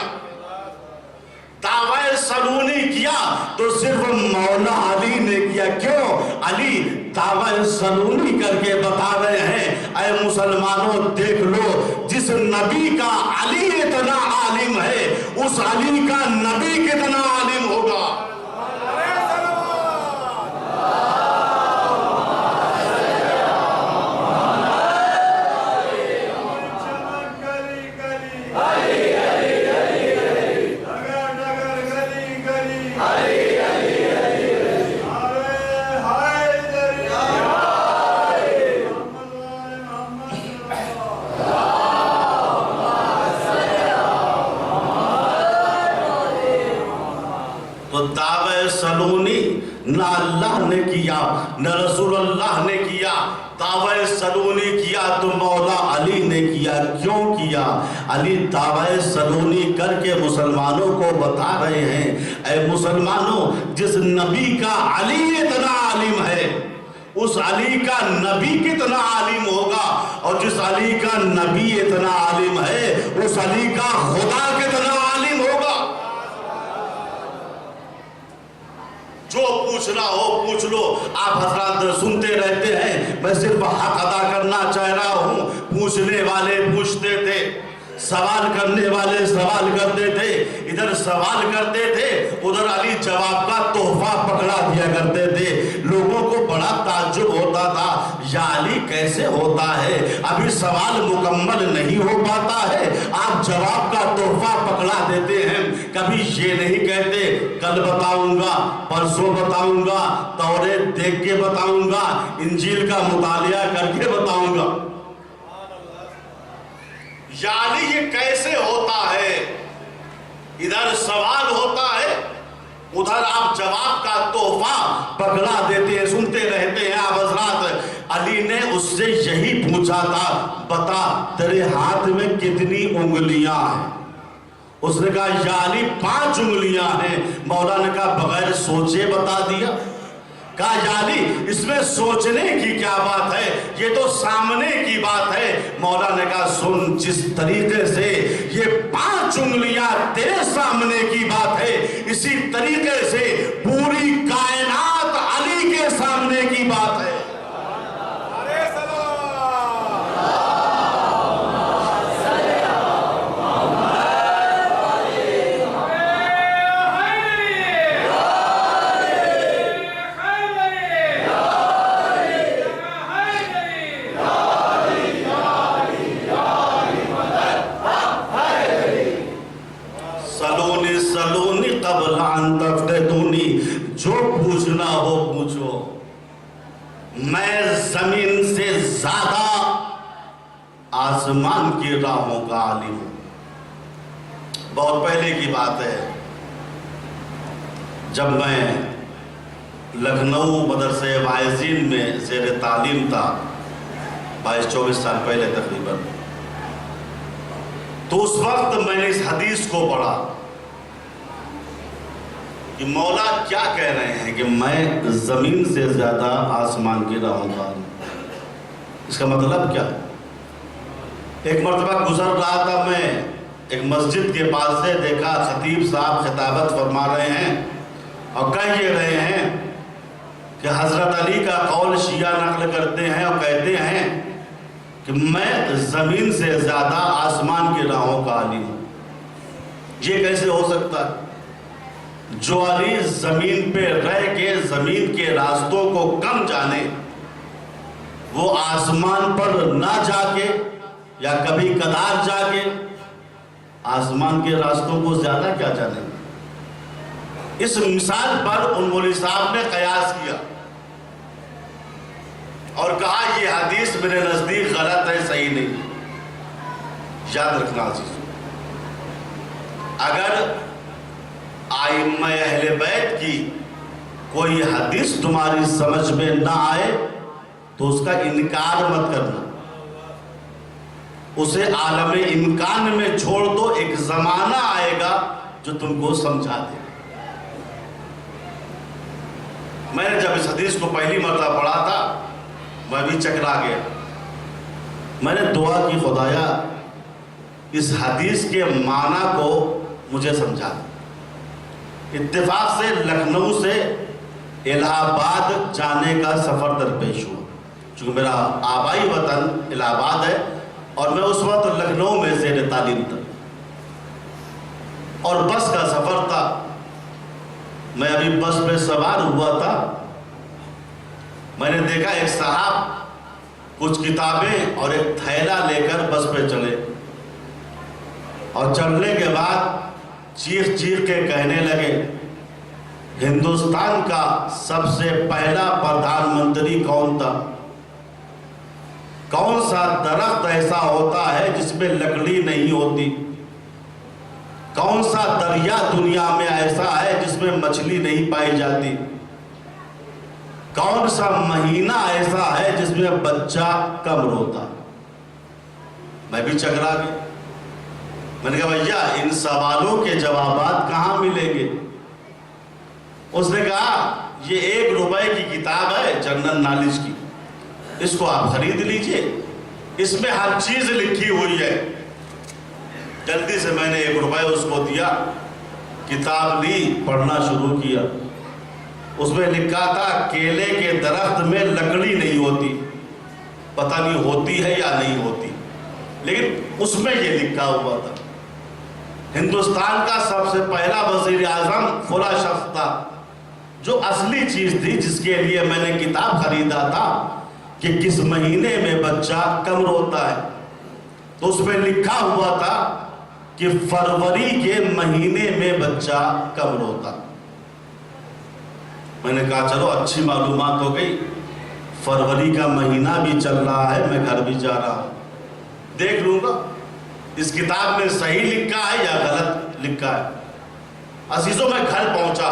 B: دعوی سلونی کیا تو صرف مولا علی نے کیا. کیوں؟ علی دعوی سلونی کر کے بتا رہے ہیں اے مسلمانوں دیکھ لو، جس نبی کا علی اتنا عالم ہے اس علی کا نبی کتنا عالم ہوگا. دعوی سلونی نہ اللہ نے کیا نہ رسول اللہ نے کیا. دعوی سلونی کیا تو مولا علی نے کیا. کیوں کیا؟ علی دعوی سلونی کر کے مسلمانوں کو بتا رہے ہیں اے مسلمانوں، جس نبی کا علی اتنا عالم ہے اس علی کا نبی کتنا عالم ہوگا، اور جس علی کا نبی اتنا عالم ہے اس علی کا خدا کتنا عالم ہوگا. جو پوچھنا ہو پوچھ لو. آپ حضرات سنتے رہتے ہیں، میں صرف حق ادا کرنا چاہ رہا ہوں. پوچھنے والے پوچھتے تھے، سوال کرنے والے سوال کرتے تھے. ادھر سوال کرتے تھے ادھر علی جواب کا تحفہ پکڑا دیا کرتے تھے. لوگوں کو بڑا تعجب ہوتا تھا، یا علی کیسے ہوتا ہے، ابھی سوال مکمل نہیں ہو پاتا ہے آپ جواب کا تحفہ پکڑا دیتے ہیں. کبھی یہ نہیں کہتے کل بتاؤں گا، پرسوں بتاؤں گا، توریت دیکھ کے بتاؤں گا، انجیل کا مطالعہ کر کے بتاؤں گا. یعنی یہ کیسے ہوتا ہے؟ ادھر سوال ہوتا ہے ادھر آپ جواب کا تحفہ پکڑا دیتے ہیں. سنتے رہتے ہیں آپ حضرات. علی نے اس سے یہی پوچھا تھا، بتا تیرے ہاتھ میں کتنی انگلیاں ہیں؟ اس نے کہا یا علی 5 انگلیاں ہیں. مولا نے کہا بغیر سوچے بتا دیا. کہا یا علی اس میں سوچنے کی کیا بات ہے، یہ تو سامنے کی بات ہے. مولا نے کہا سن، جس طریقے سے یہ 5 انگلیاں تیرے سامنے کی بات ہے اسی طریقے سے پوری کائنات علی کے سامنے کی بات ہے. جو پوچھنا ہو پوچھو، میں زمین سے زیادہ آسمان کی راہوں کا عالم ہوں. بہت پہلے کی بات ہے، جب میں لکھنؤ مدرسے واعظین میں زیر تعلیم تھا 22-24 سال پہلے تقریباً، تو اس وقت میں نے اس حدیث کو پڑھا کہ مولا کیا کہہ رہے ہیں کہ میں زمین سے زیادہ آسمان کی راہوں کا. اس کا مطلب کیا؟ ایک مرتبہ گزر رہا تھا میں ایک مسجد کے پاس سے، دیکھا خطیب صاحب خطابت فرما رہے ہیں اور کہہ یہ رہے ہیں کہ حضرت علی کا قول شیعہ نقل کرتے ہیں اور کہتے ہیں کہ میں زمین سے زیادہ آسمان کی راہوں کا عالم ہوں. یہ کیسے ہو سکتا ہے؟ جو علی زمین پہ رہ کے زمین کے راستوں کو کم جانے، وہ آسمان پر نہ جا کے یا کبھی کدار جا کے آسمان کے راستوں کو زیادہ کیا جانے. اس مثال پر ان مولوی صاحب نے قیاس کیا اور کہا یہ حدیث میرے نزدیک غلط ہے، صحیح نہیں۔ یاد رکھنا عزیزو، اگر ائمہ اہل بیت کی کوئی حدیث تمہاری سمجھ میں نہ آئے تو اس کا انکار مت کرنا، اسے عالم امکان میں چھوڑ دو، ایک زمانہ آئے گا جو تم کو سمجھا دے۔ میں نے جب اس حدیث کو پہلی مرتبہ پڑھا تھا میں بھی چکرا گیا۔ میں نے دعا کی خدایا اس حدیث کے معنی کو مجھے سمجھا دے۔ اتفاق سے لکھنؤ سے الہ آباد جانے کا سفر درپیش ہوا، چونکہ میرا آبائی وطن الہ آباد ہے اور میں اس وقت لکھنؤ میں زیر تعلیم تھا اور بس کا سفر تھا۔ میں ابھی بس پہ سوار ہوا تھا، میں نے دیکھا ایک صاحب کچھ کتابیں اور ایک تھیلا لے کر بس پہ چلے اور چڑھنے کے بعد چیخ چیخ کے کہنے لگے ہندوستان کا سب سے پہلا پردھان منتری کون تھا؟ کون سا درخت ایسا ہوتا ہے جس میں لکڑی نہیں ہوتی؟ کون سا دریا دنیا میں ایسا ہے جس میں مچھلی نہیں پائی جاتی؟ کون سا مہینہ ایسا ہے جس میں بچہ کم روتا؟ میں بھی چکرا گیا۔ میں نے کہا بھیا ان سوالوں کے جوابات کہاں ملیں گے؟ اس نے کہا یہ 1 روپے کی کتاب ہے جنرل نالج کی، اس کو آپ خرید لیجئے، اس میں ہر چیز لکھی ہوئی ہے۔ جلدی سے میں نے 1 روپے اس کو دیا، کتاب لی، پڑھنا شروع کیا۔ اس میں لکھا تھا کیلے کے درخت میں لکڑی نہیں ہوتی، پتہ نہیں ہوتی ہے یا نہیں ہوتی، لیکن اس میں یہ لکھا ہوا تھا ہندوستان کا سب سے پہلا وزیر اعظم فلاں شخص تھا۔ جو اصلی چیز تھی جس کے لیے میں نے کتاب خریدا تھا کہ کس مہینے میں بچہ کم روتا ہے، تو اس میں لکھا ہوا تھا کہ فروری کے مہینے میں بچہ کم روتا۔ میں نے کہا چلو اچھی معلومات ہو گئی، فروری کا مہینہ بھی چل رہا ہے، میں گھر بھی جا رہا ہوں، دیکھ لوں گا اس کتاب میں صحیح لکھا ہے یا غلط لکھا ہے۔ عزیزوں میں گھر پہنچا،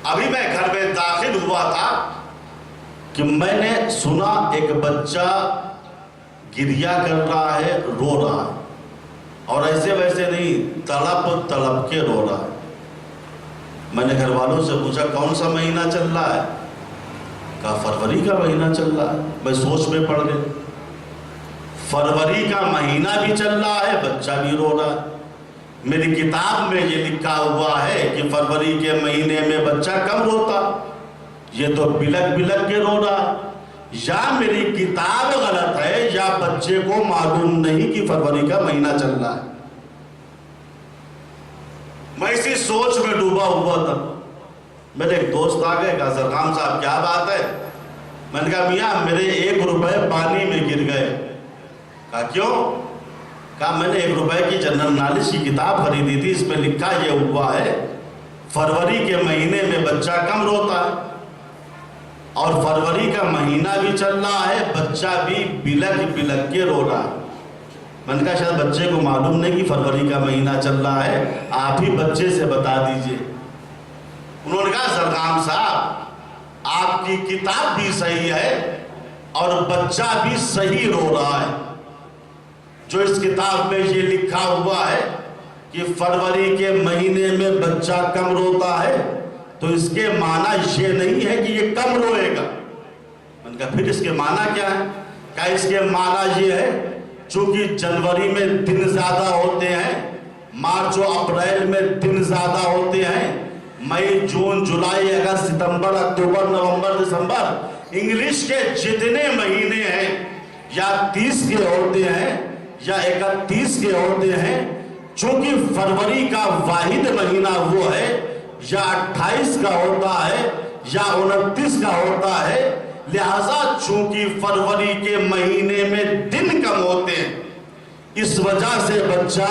B: ابھی میں گھر میں داخل ہوا تھا کہ میں نے سنا ایک بچہ گریا کر رہا ہے، رو رہا ہے، اور ایسے ویسے نہیں، تڑپ تڑپ کے رو رہا ہے۔ میں نے گھر والوں سے پوچھا کون سا مہینہ چل رہا ہے؟ کہا فروری کا مہینہ چل رہا ہے۔ میں سوچ میں پڑ گیا، فروری کا مہینہ بھی چل رہا ہے، بچہ بھی رو رہا ہے۔ میری کتاب میں یہ لکھا ہوا ہے کہ فروری کے مہینے میں بچہ کم روتا، یہ تو بلک بلک کے رو رہا ہے۔ یا میری کتاب غلط ہے یا بچے کو معلوم نہیں کہ فروری کا مہینہ چل رہا ہے۔ میں اسی سوچ میں ڈوبا ہوا تھا۔ میرے ایک دوست آ گئے، کہا سرخان صاحب کیا بات ہے؟ میں نے کہا میاں میرے 1 روپے پانی میں گر گئے۔ کہا کیوں؟ کہا میں نے 1 روپے کی جنرل نالج کی کتاب خریدی تھی، اس میں لکھا یہ ہوا ہے فروری کے مہینے میں بچہ کم روتا ہے، اور فروری کا مہینہ بھی چل رہا ہے، بچہ بھی بلک بلک کے رو رہا ہے۔ میں نے کہا شاید بچے کو معلوم نہیں کہ فروری کا مہینہ چل رہا ہے، آپ ہی بچے سے بتا دیجئے۔ انہوں نے کہا سرخان صاحب آپ کی کتاب بھی صحیح ہے اور بچہ بھی صحیح رو رہا ہے۔ جو اس کتاب میں یہ لکھا ہوا ہے کہ فروری کے مہینے میں بچہ کم روتا ہے، تو اس کے معنی یہ نہیں ہے کہ یہ کم روئے گا۔ میں نے کہا پھر اس کے معنی کیا ہے؟ کہا اس کے معنی یہ ہے چونکہ جنوری میں دن زیادہ ہوتے ہیں، مارچ و اپریل میں دن زیادہ ہوتے ہیں، مئی جون جولائی اگست ستمبر اکتوبر نومبر دسمبر انگلش کے جتنے مہینے ہیں یا 30 کے ہوتے ہیں یا 31 کے ہوتے ہیں، چونکہ فروری کا واحد مہینہ وہ ہے یا 28 کا ہوتا ہے یا 29 کا ہوتا ہے، لہذا چونکہ فروری کے مہینے میں دن کم ہوتے ہیں، اس وجہ سے بچہ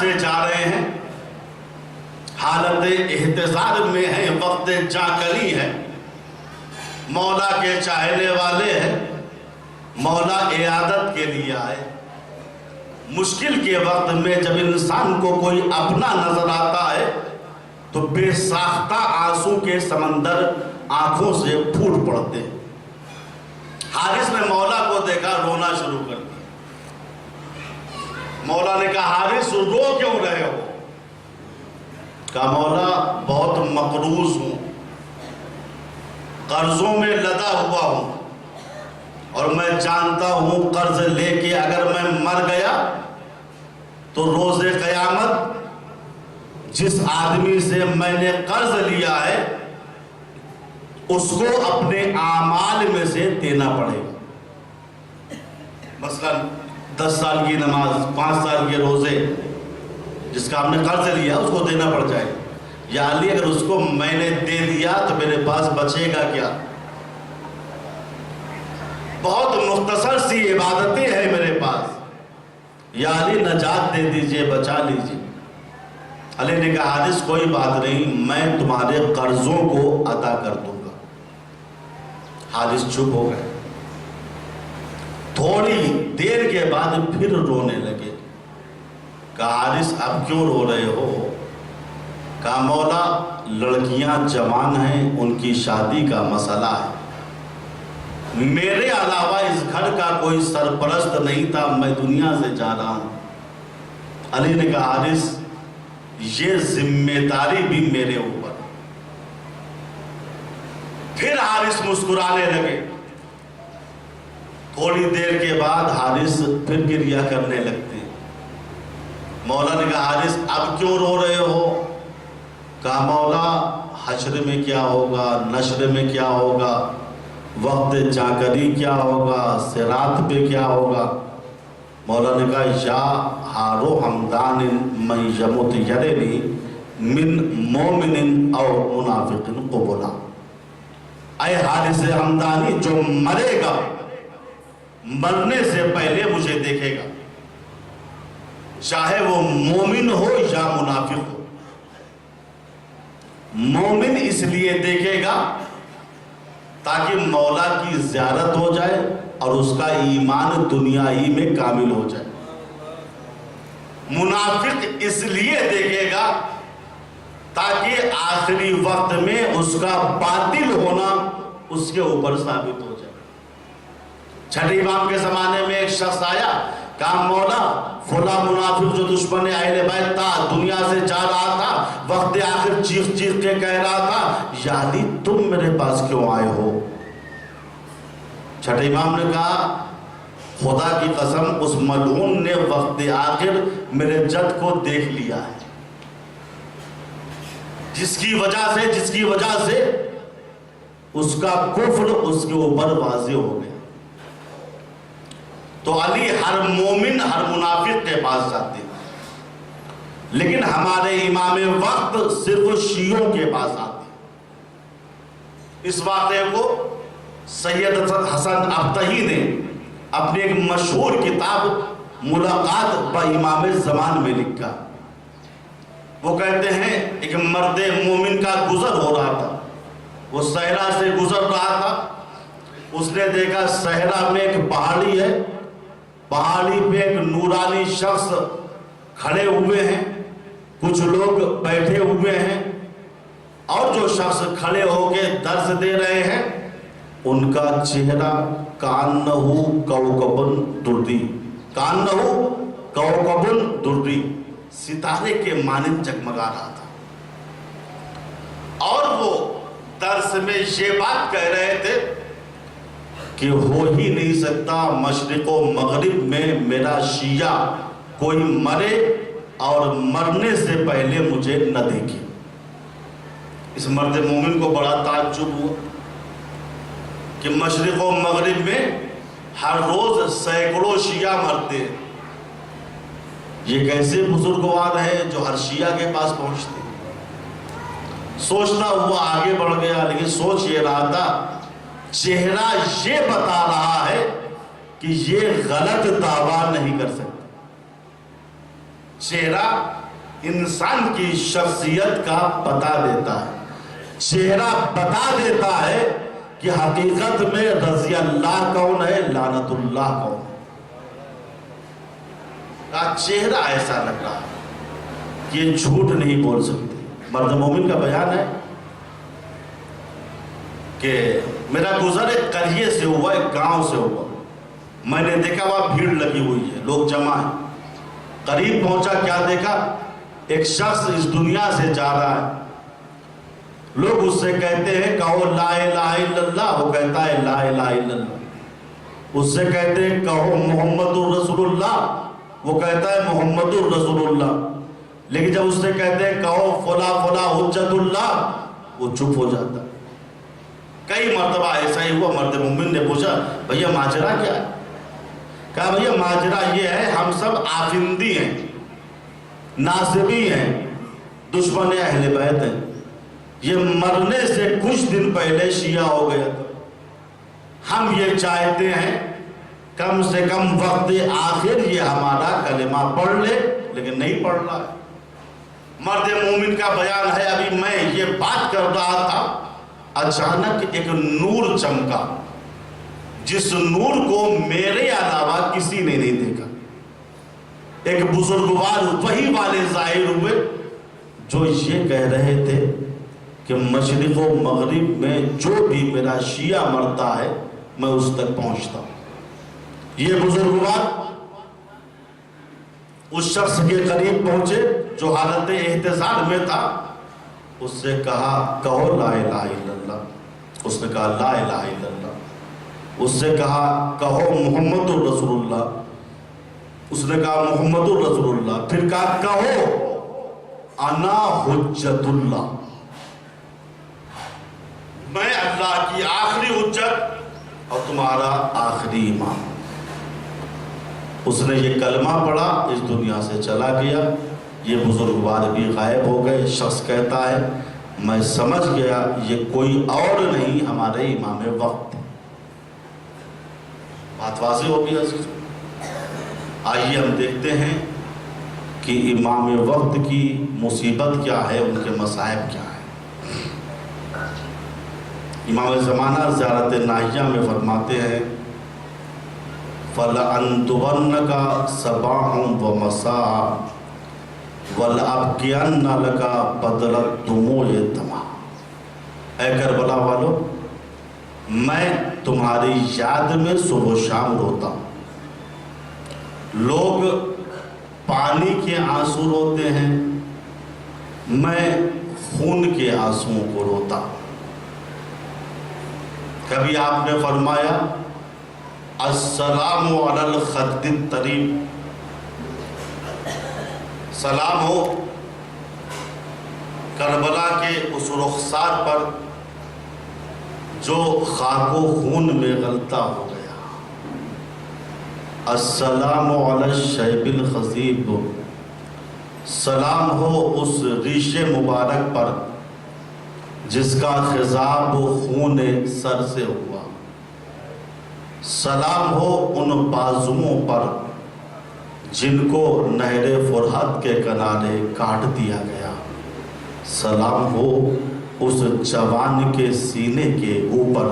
B: سے جا رہے ہیں، حالت احتضار میں ہیں، وقت جاکری ہے، مولا کے چاہنے والے ہیں، مولا عیادت کے لیے آئے۔ مشکل کے وقت میں جب انسان کو کوئی اپنا نظر آتا ہے تو بے ساختہ آنسو کے سمندر آنکھوں سے پھوٹ پڑتے ہیں۔ حارث نے مولا کو دیکھا، رونا شروع کر دیا۔ مولا نے کہا حارث رو کیوں رہے ہو؟ کہا مولا بہت مقروض ہوں، قرضوں میں لدا ہوا ہوں، اور میں جانتا ہوں قرض لے کے اگر میں مر گیا تو روز قیامت جس آدمی سے میں نے قرض لیا ہے اس کو اپنے اعمال میں سے دینا پڑے گا۔ مثلا 10 سال کی نماز، 5 سال کے روزے جس کا ہم نے قرض لیا اس کو دینا پڑ جائے، یا علی اگر اس کو میں نے دے دیا تو میرے پاس بچے گا کیا؟ بہت مختصر سی عبادتیں ہیں میرے پاس، یا علی نجات دے دیجئے، بچا لیجئے۔ علی نے کہا حارث کوئی بات نہیں، میں تمہارے قرضوں کو ادا کر دوں گا۔ حارث چپ ہو گئے، تھوڑی دیر کے بعد پھر رونے لگے۔ کہا حارث اب کیوں رو رہے ہو؟ کہا مولا لڑکیاں جوان ہیں، ان کی شادی کا مسئلہ ہے، میرے علاوہ اس گھر کا کوئی سرپرست نہیں تھا، میں دنیا سے جا رہا ہوں۔ علی نے کہا حارث یہ ذمہ داری بھی میرے اوپر۔ پھر حارث مسکرانے لگے۔ تھوڑی دیر کے بعد حارث پھر گریہ کرنے لگتے ہیں۔ مولا نے کہا حارث اب کیوں رو رہے ہو؟ کہا مولا حشر میں کیا ہوگا، نشر میں کیا ہوگا، وقت جاکری کیا ہوگا، صراط پہ کیا ہوگا۔ مولا نے کہا یا ہارو حمدان من یمت یرنی من مومن او منافق قبلا، اے حارث حمدانی جو مرے گا مرنے سے پہلے مجھے دیکھے گا، چاہے وہ مومن ہو یا منافق ہو۔ مومن اس لیے دیکھے گا تاکہ مولا کی زیارت ہو جائے اور اس کا ایمان دنیا ہی میں کامل ہو جائے۔ منافق اس لیے دیکھے گا تاکہ آخری وقت میں اس کا باطل ہونا اس کے اوپر ثابت ہو جائے۔ چھٹے امام کے زمانے میں ایک شخص آیا، کہا مولا فلاں منافق جو دشمن اہل بیت تھا، دنیا سے جا رہا تھا، وقت آخر چیخ چیخ کے کہہ رہا تھا یا علی تم میرے پاس کیوں آئے ہو؟ چھٹے امام نے کہا خدا کی قسم اس ملعون نے وقت آخر میرے جد کو دیکھ لیا ہے، جس کی وجہ سے اس کا کفر اس کے اوپر واضح ہو گیا۔ تو علی ہر مومن ہر منافق کے پاس جاتے ہیں، لیکن ہمارے امام وقت صرف شیعوں کے پاس آتے ہیں۔ اس واقعے کو سید حسن ابتہی نے اپنی ایک مشہور کتاب ملاقات با امام زمان میں لکھا۔ وہ کہتے ہیں ایک مرد مومن کا گزر ہو رہا تھا، وہ صحرا سے گزر رہا تھا، اس نے دیکھا صحرا میں ایک پہاڑی ہے، پہاڑی پہ ایک نورانی شخص کھڑے ہوئے ہیں، کچھ لوگ بیٹھے ہوئے ہیں، اور جو شخص کھڑے ہو کے درس دے رہے ہیں ان کا چہرہ کانہو کوکبن دردی، کانہو کوکبن دردی، ستارے کے مانند جگمگا رہا تھا، اور وہ درس میں یہ بات کہہ رہے تھے کہ ہو ہی نہیں سکتا مشرق و مغرب میں میرا شیعہ کوئی مرے اور مرنے سے پہلے مجھے نہ دیکھے۔ اس مرد مومن کو بڑا تعجب ہوا کہ مشرق و مغرب میں ہر روز سینکڑوں شیعہ مرتے ہیں، یہ کیسے بزرگوار ہیں جو ہر شیعہ کے پاس پہنچتے ہیں۔ سوچتا ہوا آگے بڑھ گیا، لیکن سوچ یہ رہا تھا چہرہ یہ بتا رہا ہے کہ یہ غلط دعویٰ نہیں کر سکتا۔ چہرہ انسان کی شخصیت کا بتا دیتا ہے، چہرہ بتا دیتا ہے کہ حقیقت میں رضی اللہ کون ہے، لعنت اللہ کون ہے۔ چہرہ ایسا لگ رہا ہے کہ یہ جھوٹ نہیں بول سکتے۔ مرد مومن کا بیان ہے کہ میرا گزر ایک قریے سے ہوا، ایک گاؤں سے ہوا، میں نے دیکھا وہاں بھیڑ لگی ہوئی ہے، لوگ جمع ہیں۔ قریب پہنچا، کیا دیکھا؟ ایک شخص اس دنیا سے جا رہا ہے، لوگ اس سے کہتے ہیں کہو لا الہ الا اللہ، وہ کہتا ہے لا الہ الا اللہ۔ اس سے کہتے ہیں کہو محمد الرسول اللہ، وہ کہتا ہے محمد الرسول اللہ۔ لیکن جب اس سے کہتے ہیں کہو فلا فلا حجت اللہ، وہ چپ ہو جاتا ہے۔ کئی مرتبہ ایسا ہی ہوا، مرد مومن نے پوچھا بھیا ماجرا کیا ہے؟ کہا بھیا ماجرا یہ ہے، ہم سب آخندی ہیں، ناصبی ہیں، دشمن اہل بیت ہیں۔ یہ مرنے سے کچھ دن پہلے شیعہ ہو گیا تھا، ہم یہ چاہتے ہیں کم سے کم وقت آخر یہ ہمارا کلمہ پڑھ لے، لیکن نہیں پڑھ رہا ہے۔ مرد مومن کا بیان ہے، ابھی میں یہ بات کر رہا تھا، اچانک ایک نور چمکا، جس نور کو میرے علاوہ کسی نے نہیں دیکھا۔ ایک بزرگوار وہی والے ظاہر ہوئے جو یہ کہہ رہے تھے کہ مشرق و مغرب میں جو بھی میرا شیعہ مرتا ہے میں اس تک پہنچتا ہوں۔ یہ بزرگوار اس شخص کے قریب پہنچے جو حالت احتضار میں تھا، اس سے کہا کہو لا الہ الا اللہ۔ اس نے کہا لا الہ الا اللہ۔ اس سے کہا کہو محمد الرسول اللہ۔ اس نے کہا محمد الرسول اللہ۔ پھر کہا کہو انا حجت اللہ، میں اللہ کی آخری حجت اور تمہارا آخری امام۔ اس نے یہ کلمہ پڑھا، اس دنیا سے چلا گیا۔ یہ بزرگوار بھی غائب ہو گئے۔ شخص کہتا ہے میں سمجھ گیا یہ کوئی اور نہیں، ہمارے امام وقت۔ بات واضح ہو گئی عزیز۔ آئیے ہم دیکھتے ہیں کہ امام وقت کی مصیبت کیا ہے، ان کے مصائب کیا ہے۔ امام زمانہ زیارت ناہیہ میں فرماتے ہیں فَلَأَنْتُبَنَّكَ صَبَاحٌ وَمَسَاءً وَلَأَبْكِيَنَّ لَكَ بَدْلَ الدُّمُوعِ الدَّمَعَ۔ اے کربلا والو، میں تمہاری یاد میں صبح و شام روتا ہوں۔ لوگ پانی کے آنسو روتے ہیں، میں خون کے آنسوؤں کو روتا ہوں۔ کبھی آپ نے فرمایا السلام علی الخد الطریب، سلام ہو کربلا کے اس رخسار پر جو خاک و خون میں غلطہ ہو گیا۔ السلام علی الشیب الخضیب، سلام ہو اس ریش مبارک پر جس کا خضاب خون سر سے ہوا۔ سلام ہو ان بازوؤں پر جن کو نہر فرات کے کنارے کاٹ دیا گیا۔ سلام ہو اس جوان کے سینے کے اوپر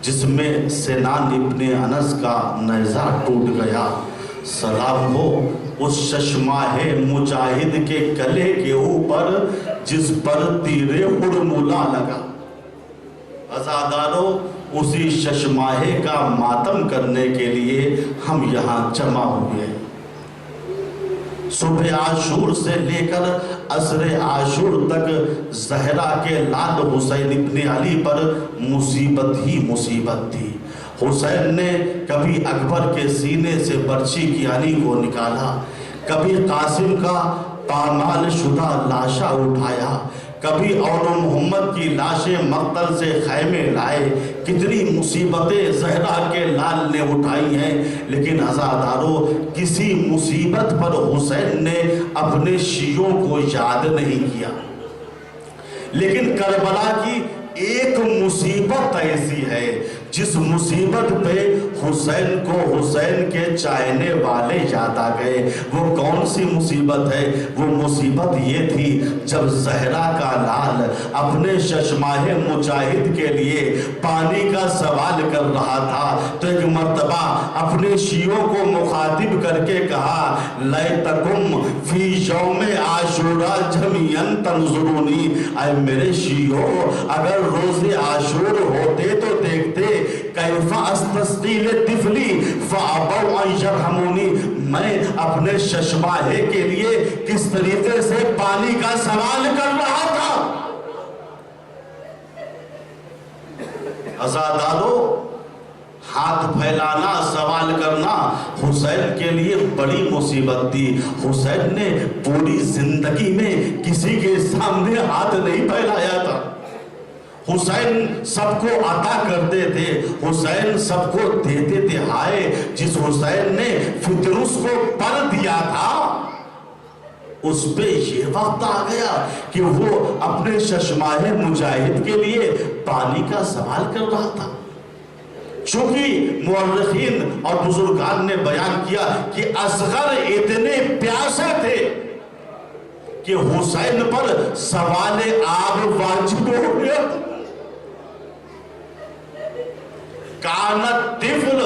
B: جس میں سنان ابن انس کا نیزہ ٹوٹ گیا۔ سلام ہو اس ششماہ مجاہد کے گلے کے اوپر جس پر تیر ہرملا لگا۔ عزادارو، اسی ششماہ کا ماتم کرنے کے لیے ہم یہاں جمع ہوئے ہیں۔ صبح عاشور سے لے کر عصر عاشور تک زہرا کے لال حسین ابن علی پر مصیبت ہی مصیبت تھی۔ حسین نے کبھی اکبر کے سینے سے برچی کی علی کو نکالا، کبھی قاسم کا پامال شدہ لاشا اٹھایا، کبھی اور محمد کی لاشیں مقتل سے خیمے لائے۔ کتنی مصیبتیں زہرا کے لال نے اٹھائی ہیں، لیکن عزادارو کسی مصیبت پر حسین نے اپنے شیعوں کو یاد نہیں کیا۔ لیکن کربلا کی ایک مصیبت ایسی ہے جس مصیبت پہ حسین کو حسین کے چاہنے والے یاد آ گئے، وہ کون سی مصیبت ہے؟ وہ مصیبت یہ تھی جب زہرا کا لال اپنے ششماہ مجاہد کے لیے پانی کا سوال کر رہا تھا تو ایک مرتبہ اپنے شیعوں کو مخاطب کر کے کہا لیتکم فی یوم عاشورا جميعا تنظرونی، اے میرے شیعوں اگر روز عاشور ہوتے تو دیکھتے کیف استسقی لطفلی فابوا ان یرحمونی، میں اپنے ششماہے کے لیے کس طریقے سے پانی کا سوال کر رہا تھا۔ عزادارو، ہاتھ پھیلانا سوال کرنا حسین کے لیے بڑی مصیبت تھی۔ حسین نے پوری زندگی میں کسی کے سامنے ہاتھ نہیں پھیلایا تھا۔ حسین سب کو عطا کرتے تھے، حسین سب کو دیتے تھے۔ ہائے جس حسین نے فطرس کو پر دیا تھا، اس پہ یہ وقت آ گیا کہ وہ اپنے ششماہ مجاہد کے لیے پانی کا سوال کر رہا تھا۔ چونکہ مورخین اور بزرگان نے بیان کیا کہ اصغر اتنے پیاسے تھے کہ حسین پر سوال آب واجب ہو گیا۔ کانت طفل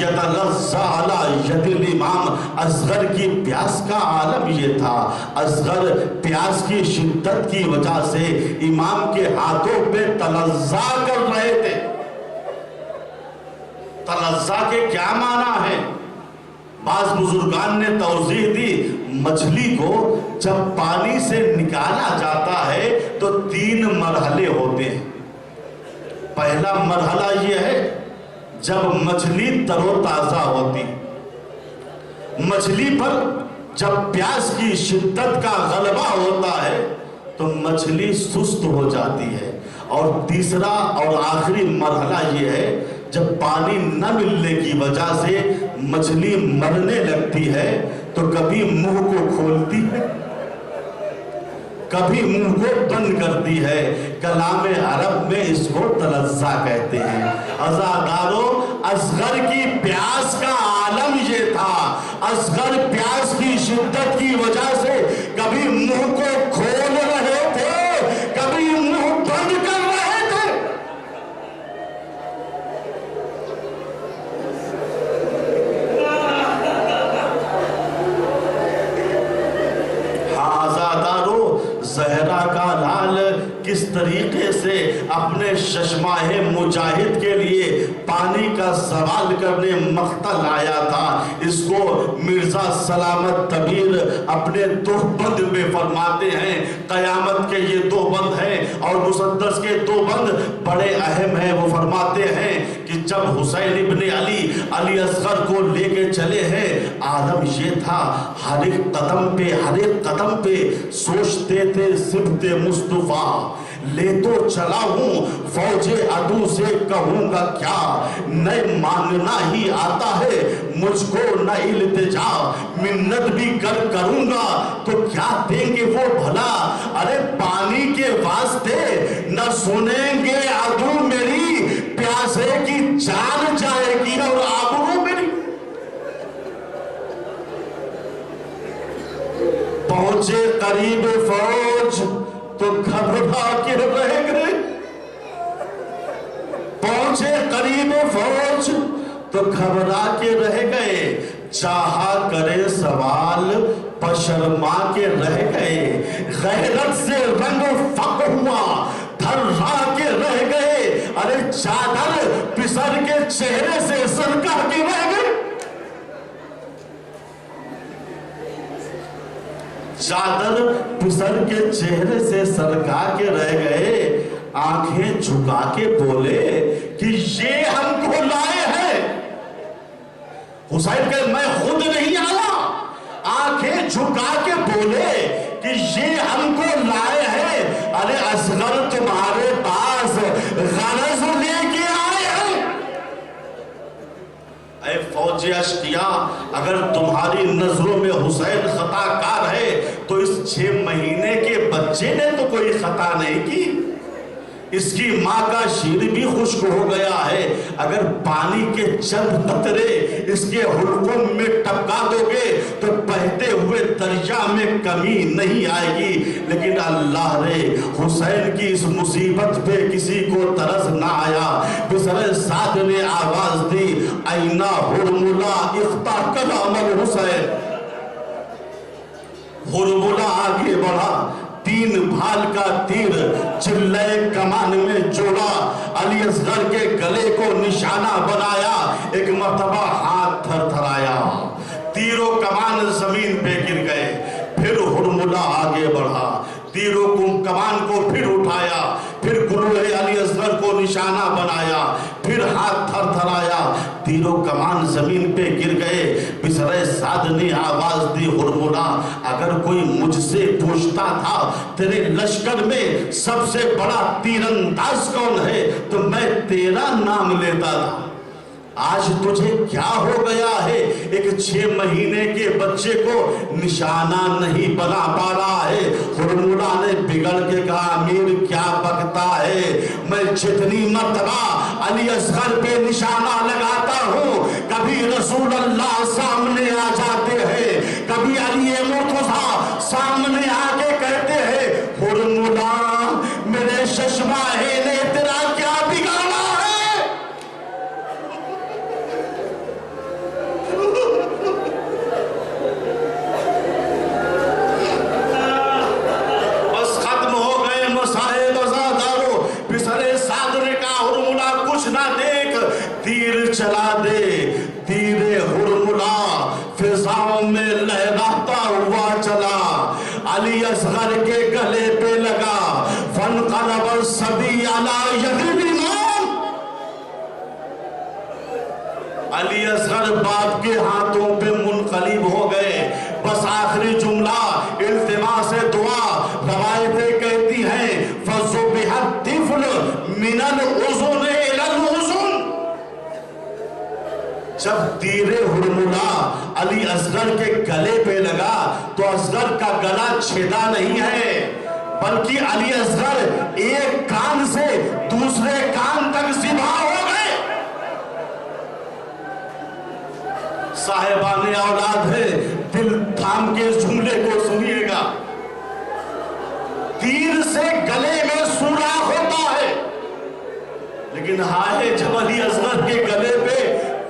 B: یتغذا علی ید الامام، اصغر کی پیاس کا عالم یہ تھا۔ اصغر پیاس کی شدت کی وجہ سے امام کے ہاتھوں پہ تلظا کر رہے تھے۔ تلظا کے کیا معنی ہے؟ بعض بزرگان نے توضیح دی، مچھلی کو جب پانی سے نکالا جاتا ہے تو 3 مرحلے ہوتے ہیں۔ پہلا مرحلہ یہ ہے جب مچھلی تر و تازہ ہوتی، مچھلی پر جب پیاس کی شدت کا غلبہ ہوتا ہے تو مچھلی سست ہو جاتی ہے۔ اور تیسرا اور آخری مرحلہ یہ ہے جب پانی نہ ملنے کی وجہ سے مچھلی مرنے لگتی ہے تو کبھی منہ کو کھولتی ہے، کبھی منہ کو بند کرتی ہے۔ کلام عرب میں اس کو تلظا کہتے ہیں۔ عزادارو، اصغر کی پیاس کا عالم یہ تھا۔ اصغر پیاس کی شدت کی وجہ سے کبھی منہ کو کھول رہے تھے، کبھی منہ بند کر رہے تھے۔ ہاں عزادارو، زہرا کا لال کس طریقے سے اپنے ششماہ مجاہد کے لیے پانی کا سوال کرنے مقتل آیا تھا، اس کو مرزا سلامت طبیر اپنے دوبند میں فرماتے ہیں۔ قیامت کے یہ 2 بند ہیں اور مسدس کے 2 بند بڑے اہم ہیں۔ وہ فرماتے ہیں کہ جب حسین ابن علی اصغر کو لے کے چلے ہیں، عالم یہ تھا ہر ایک قدم پہ سوچتے تھے صفت مصطفیٰ، لے تو چلا ہوں فوج عدو سے کہوں گا کیا، نہ مانگنا ہی آتا ہے مجھ کو نہ التجا، منت بھی کروں گا تو کیا دیں گے وہ بھلا، ارے پانی کے واسطے نہ سنیں گے عدو میری، پیاسے کی جان جائے گی اور آبرو میری۔ پہنچے قریب فوج تو گھبرا کے رہ گئے، پہنچے قریب فوج تو گھبرا کے رہ گئے، چاہا کرے سوال پشرما کے رہ گئے، غیرت سے رنگ فق ہوا تھرا کے رہ گئے، ارے چادر پسر کے چہرے سے سرکا کے رہ گئے، چادر پسر کے چہرے سے سرکا کے رہ گئے، آنکھیں جھکا کے بولے کہ یہ ہم کو لائے ہیں۔ حسین کہ میں خود نہیں آیا، آنکھیں جھکا کے بولے کہ یہ ہم کو لائے ہیں، ارے اصغر تمہارے پاس غرض لے کے آئے ہیں۔ اے فوج اشقیاء، اگر تمہاری نظروں میں حسین خطا کار ہے تو اس 6 مہینے کے بچے نے تو کوئی خطا نہیں کی، اس کی ماں کا شیر بھی خشک خشک ہو گیا ہے، اگر پانی کے چند قطرے اس کے حلقوم میں ٹپکا دو گے تو بہتے ہوئے دریا میں کمی نہیں آئے گی۔ لیکن اللہ نے حسین کی اس مصیبت پہ کسی کو ترس نہ آیا۔ بسر سعد نے آواز دی، اینا ہرملا اختا کلام الحسین۔ ہرملا آگے بڑھا، 3 بھال کا تیر چلے کمان میں جوڑا، علی اصغر کے گلے کو نشانہ بنایا، ایک مرتبہ ہاتھ تھر تھرایا، تیر و کمان زمین پہ گر گئے۔ پھر ہرملا آگے بڑھا، تیر و کمان کو پھر اٹھایا، پھر گروہ علی اصغر کو نشانہ بنایا، پھر ہاتھ تھر تھرایا، تیر و کمان زمین پہ گر گئے۔ بسر سعد نے آواز دی، ہرملا اگر کوئی مجھ سے پوچھتا تھا تیرے لشکر میں سب سے بڑا تیر انداز کون ہے تو میں تیرا نام لیتا تھا۔ آج تجھے کیا ہو گیا ہے؟ ایک 6 مہینے کے بچے کو نشانہ نہیں بنا پا رہا ہے۔ ہرملا نے بگڑ کے کہا، امیر کیا بکتا ہے، میں جتنی مرتبہ علی اصغر پہ نشانہ لگاتا ہوں کبھی رسول اللہ سامنے آ جاتے ہیں، کبھی علی مرتضیٰ سامنے آ کے کہتے ہیں، ہرملا میرے ششماہے نے تیرا کیا بگاڑا ہے؟ تیر چلا دے، تیر ہرملا فضاؤں میں لہراتا ہوا چلا، علی اصغر کے گلے پہ لگا، فانقلب الصبی علی ید الامام۔ علی اصغر باپ کے ہاتھوں پہ منقلب ہو گئے۔ بس آخری جملہ التماس دعا، روایتیں کہتی ہیں فَذُبِحَ الطِّفْلُ مِنَ الْأُذُنِ إِلَى الْأُذُنِ۔ جب تیر ہرملا علی اصغر کے گلے پہ لگا تو اصغر کا گلا چھیدا نہیں ہے، بلکہ علی اصغر ایک کان سے دوسرے کان تک ذبح ہو گئے۔ صاحبان اولاد ہے، دل تھام کے اس جملے کو سنیے گا، تیر سے گلے میں سوراخ ہوتا ہے، لیکن ہائے جب علی اصغر کے گلے پہ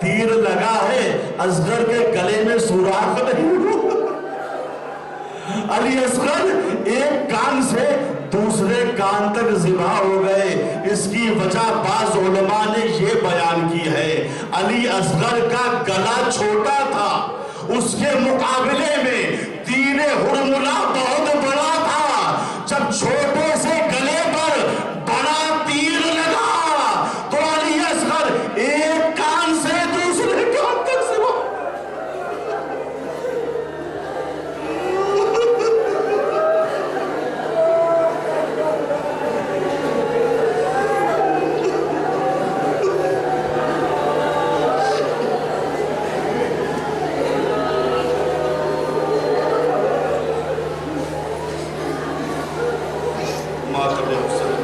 B: تیر لگا ہے، اصغر کے گلے میں سوراخ نہیں ہوا۔ علی اصغر ایک کان سے دوسرے کان تک ذبح ہو گئے۔ اس کی وجہ بعض علماء نے یہ بیان کی ہے، علی اصغر کا گلا چھوٹا تھا، اس کے مقابلے میں تیر ہرملا بہت بڑا تھا۔ جب چھوٹے سے گلے پر بڑا تیر لگا تو علی اصغر ایک کان سے دوسرے کان تک ذبح۔ ماتم حسین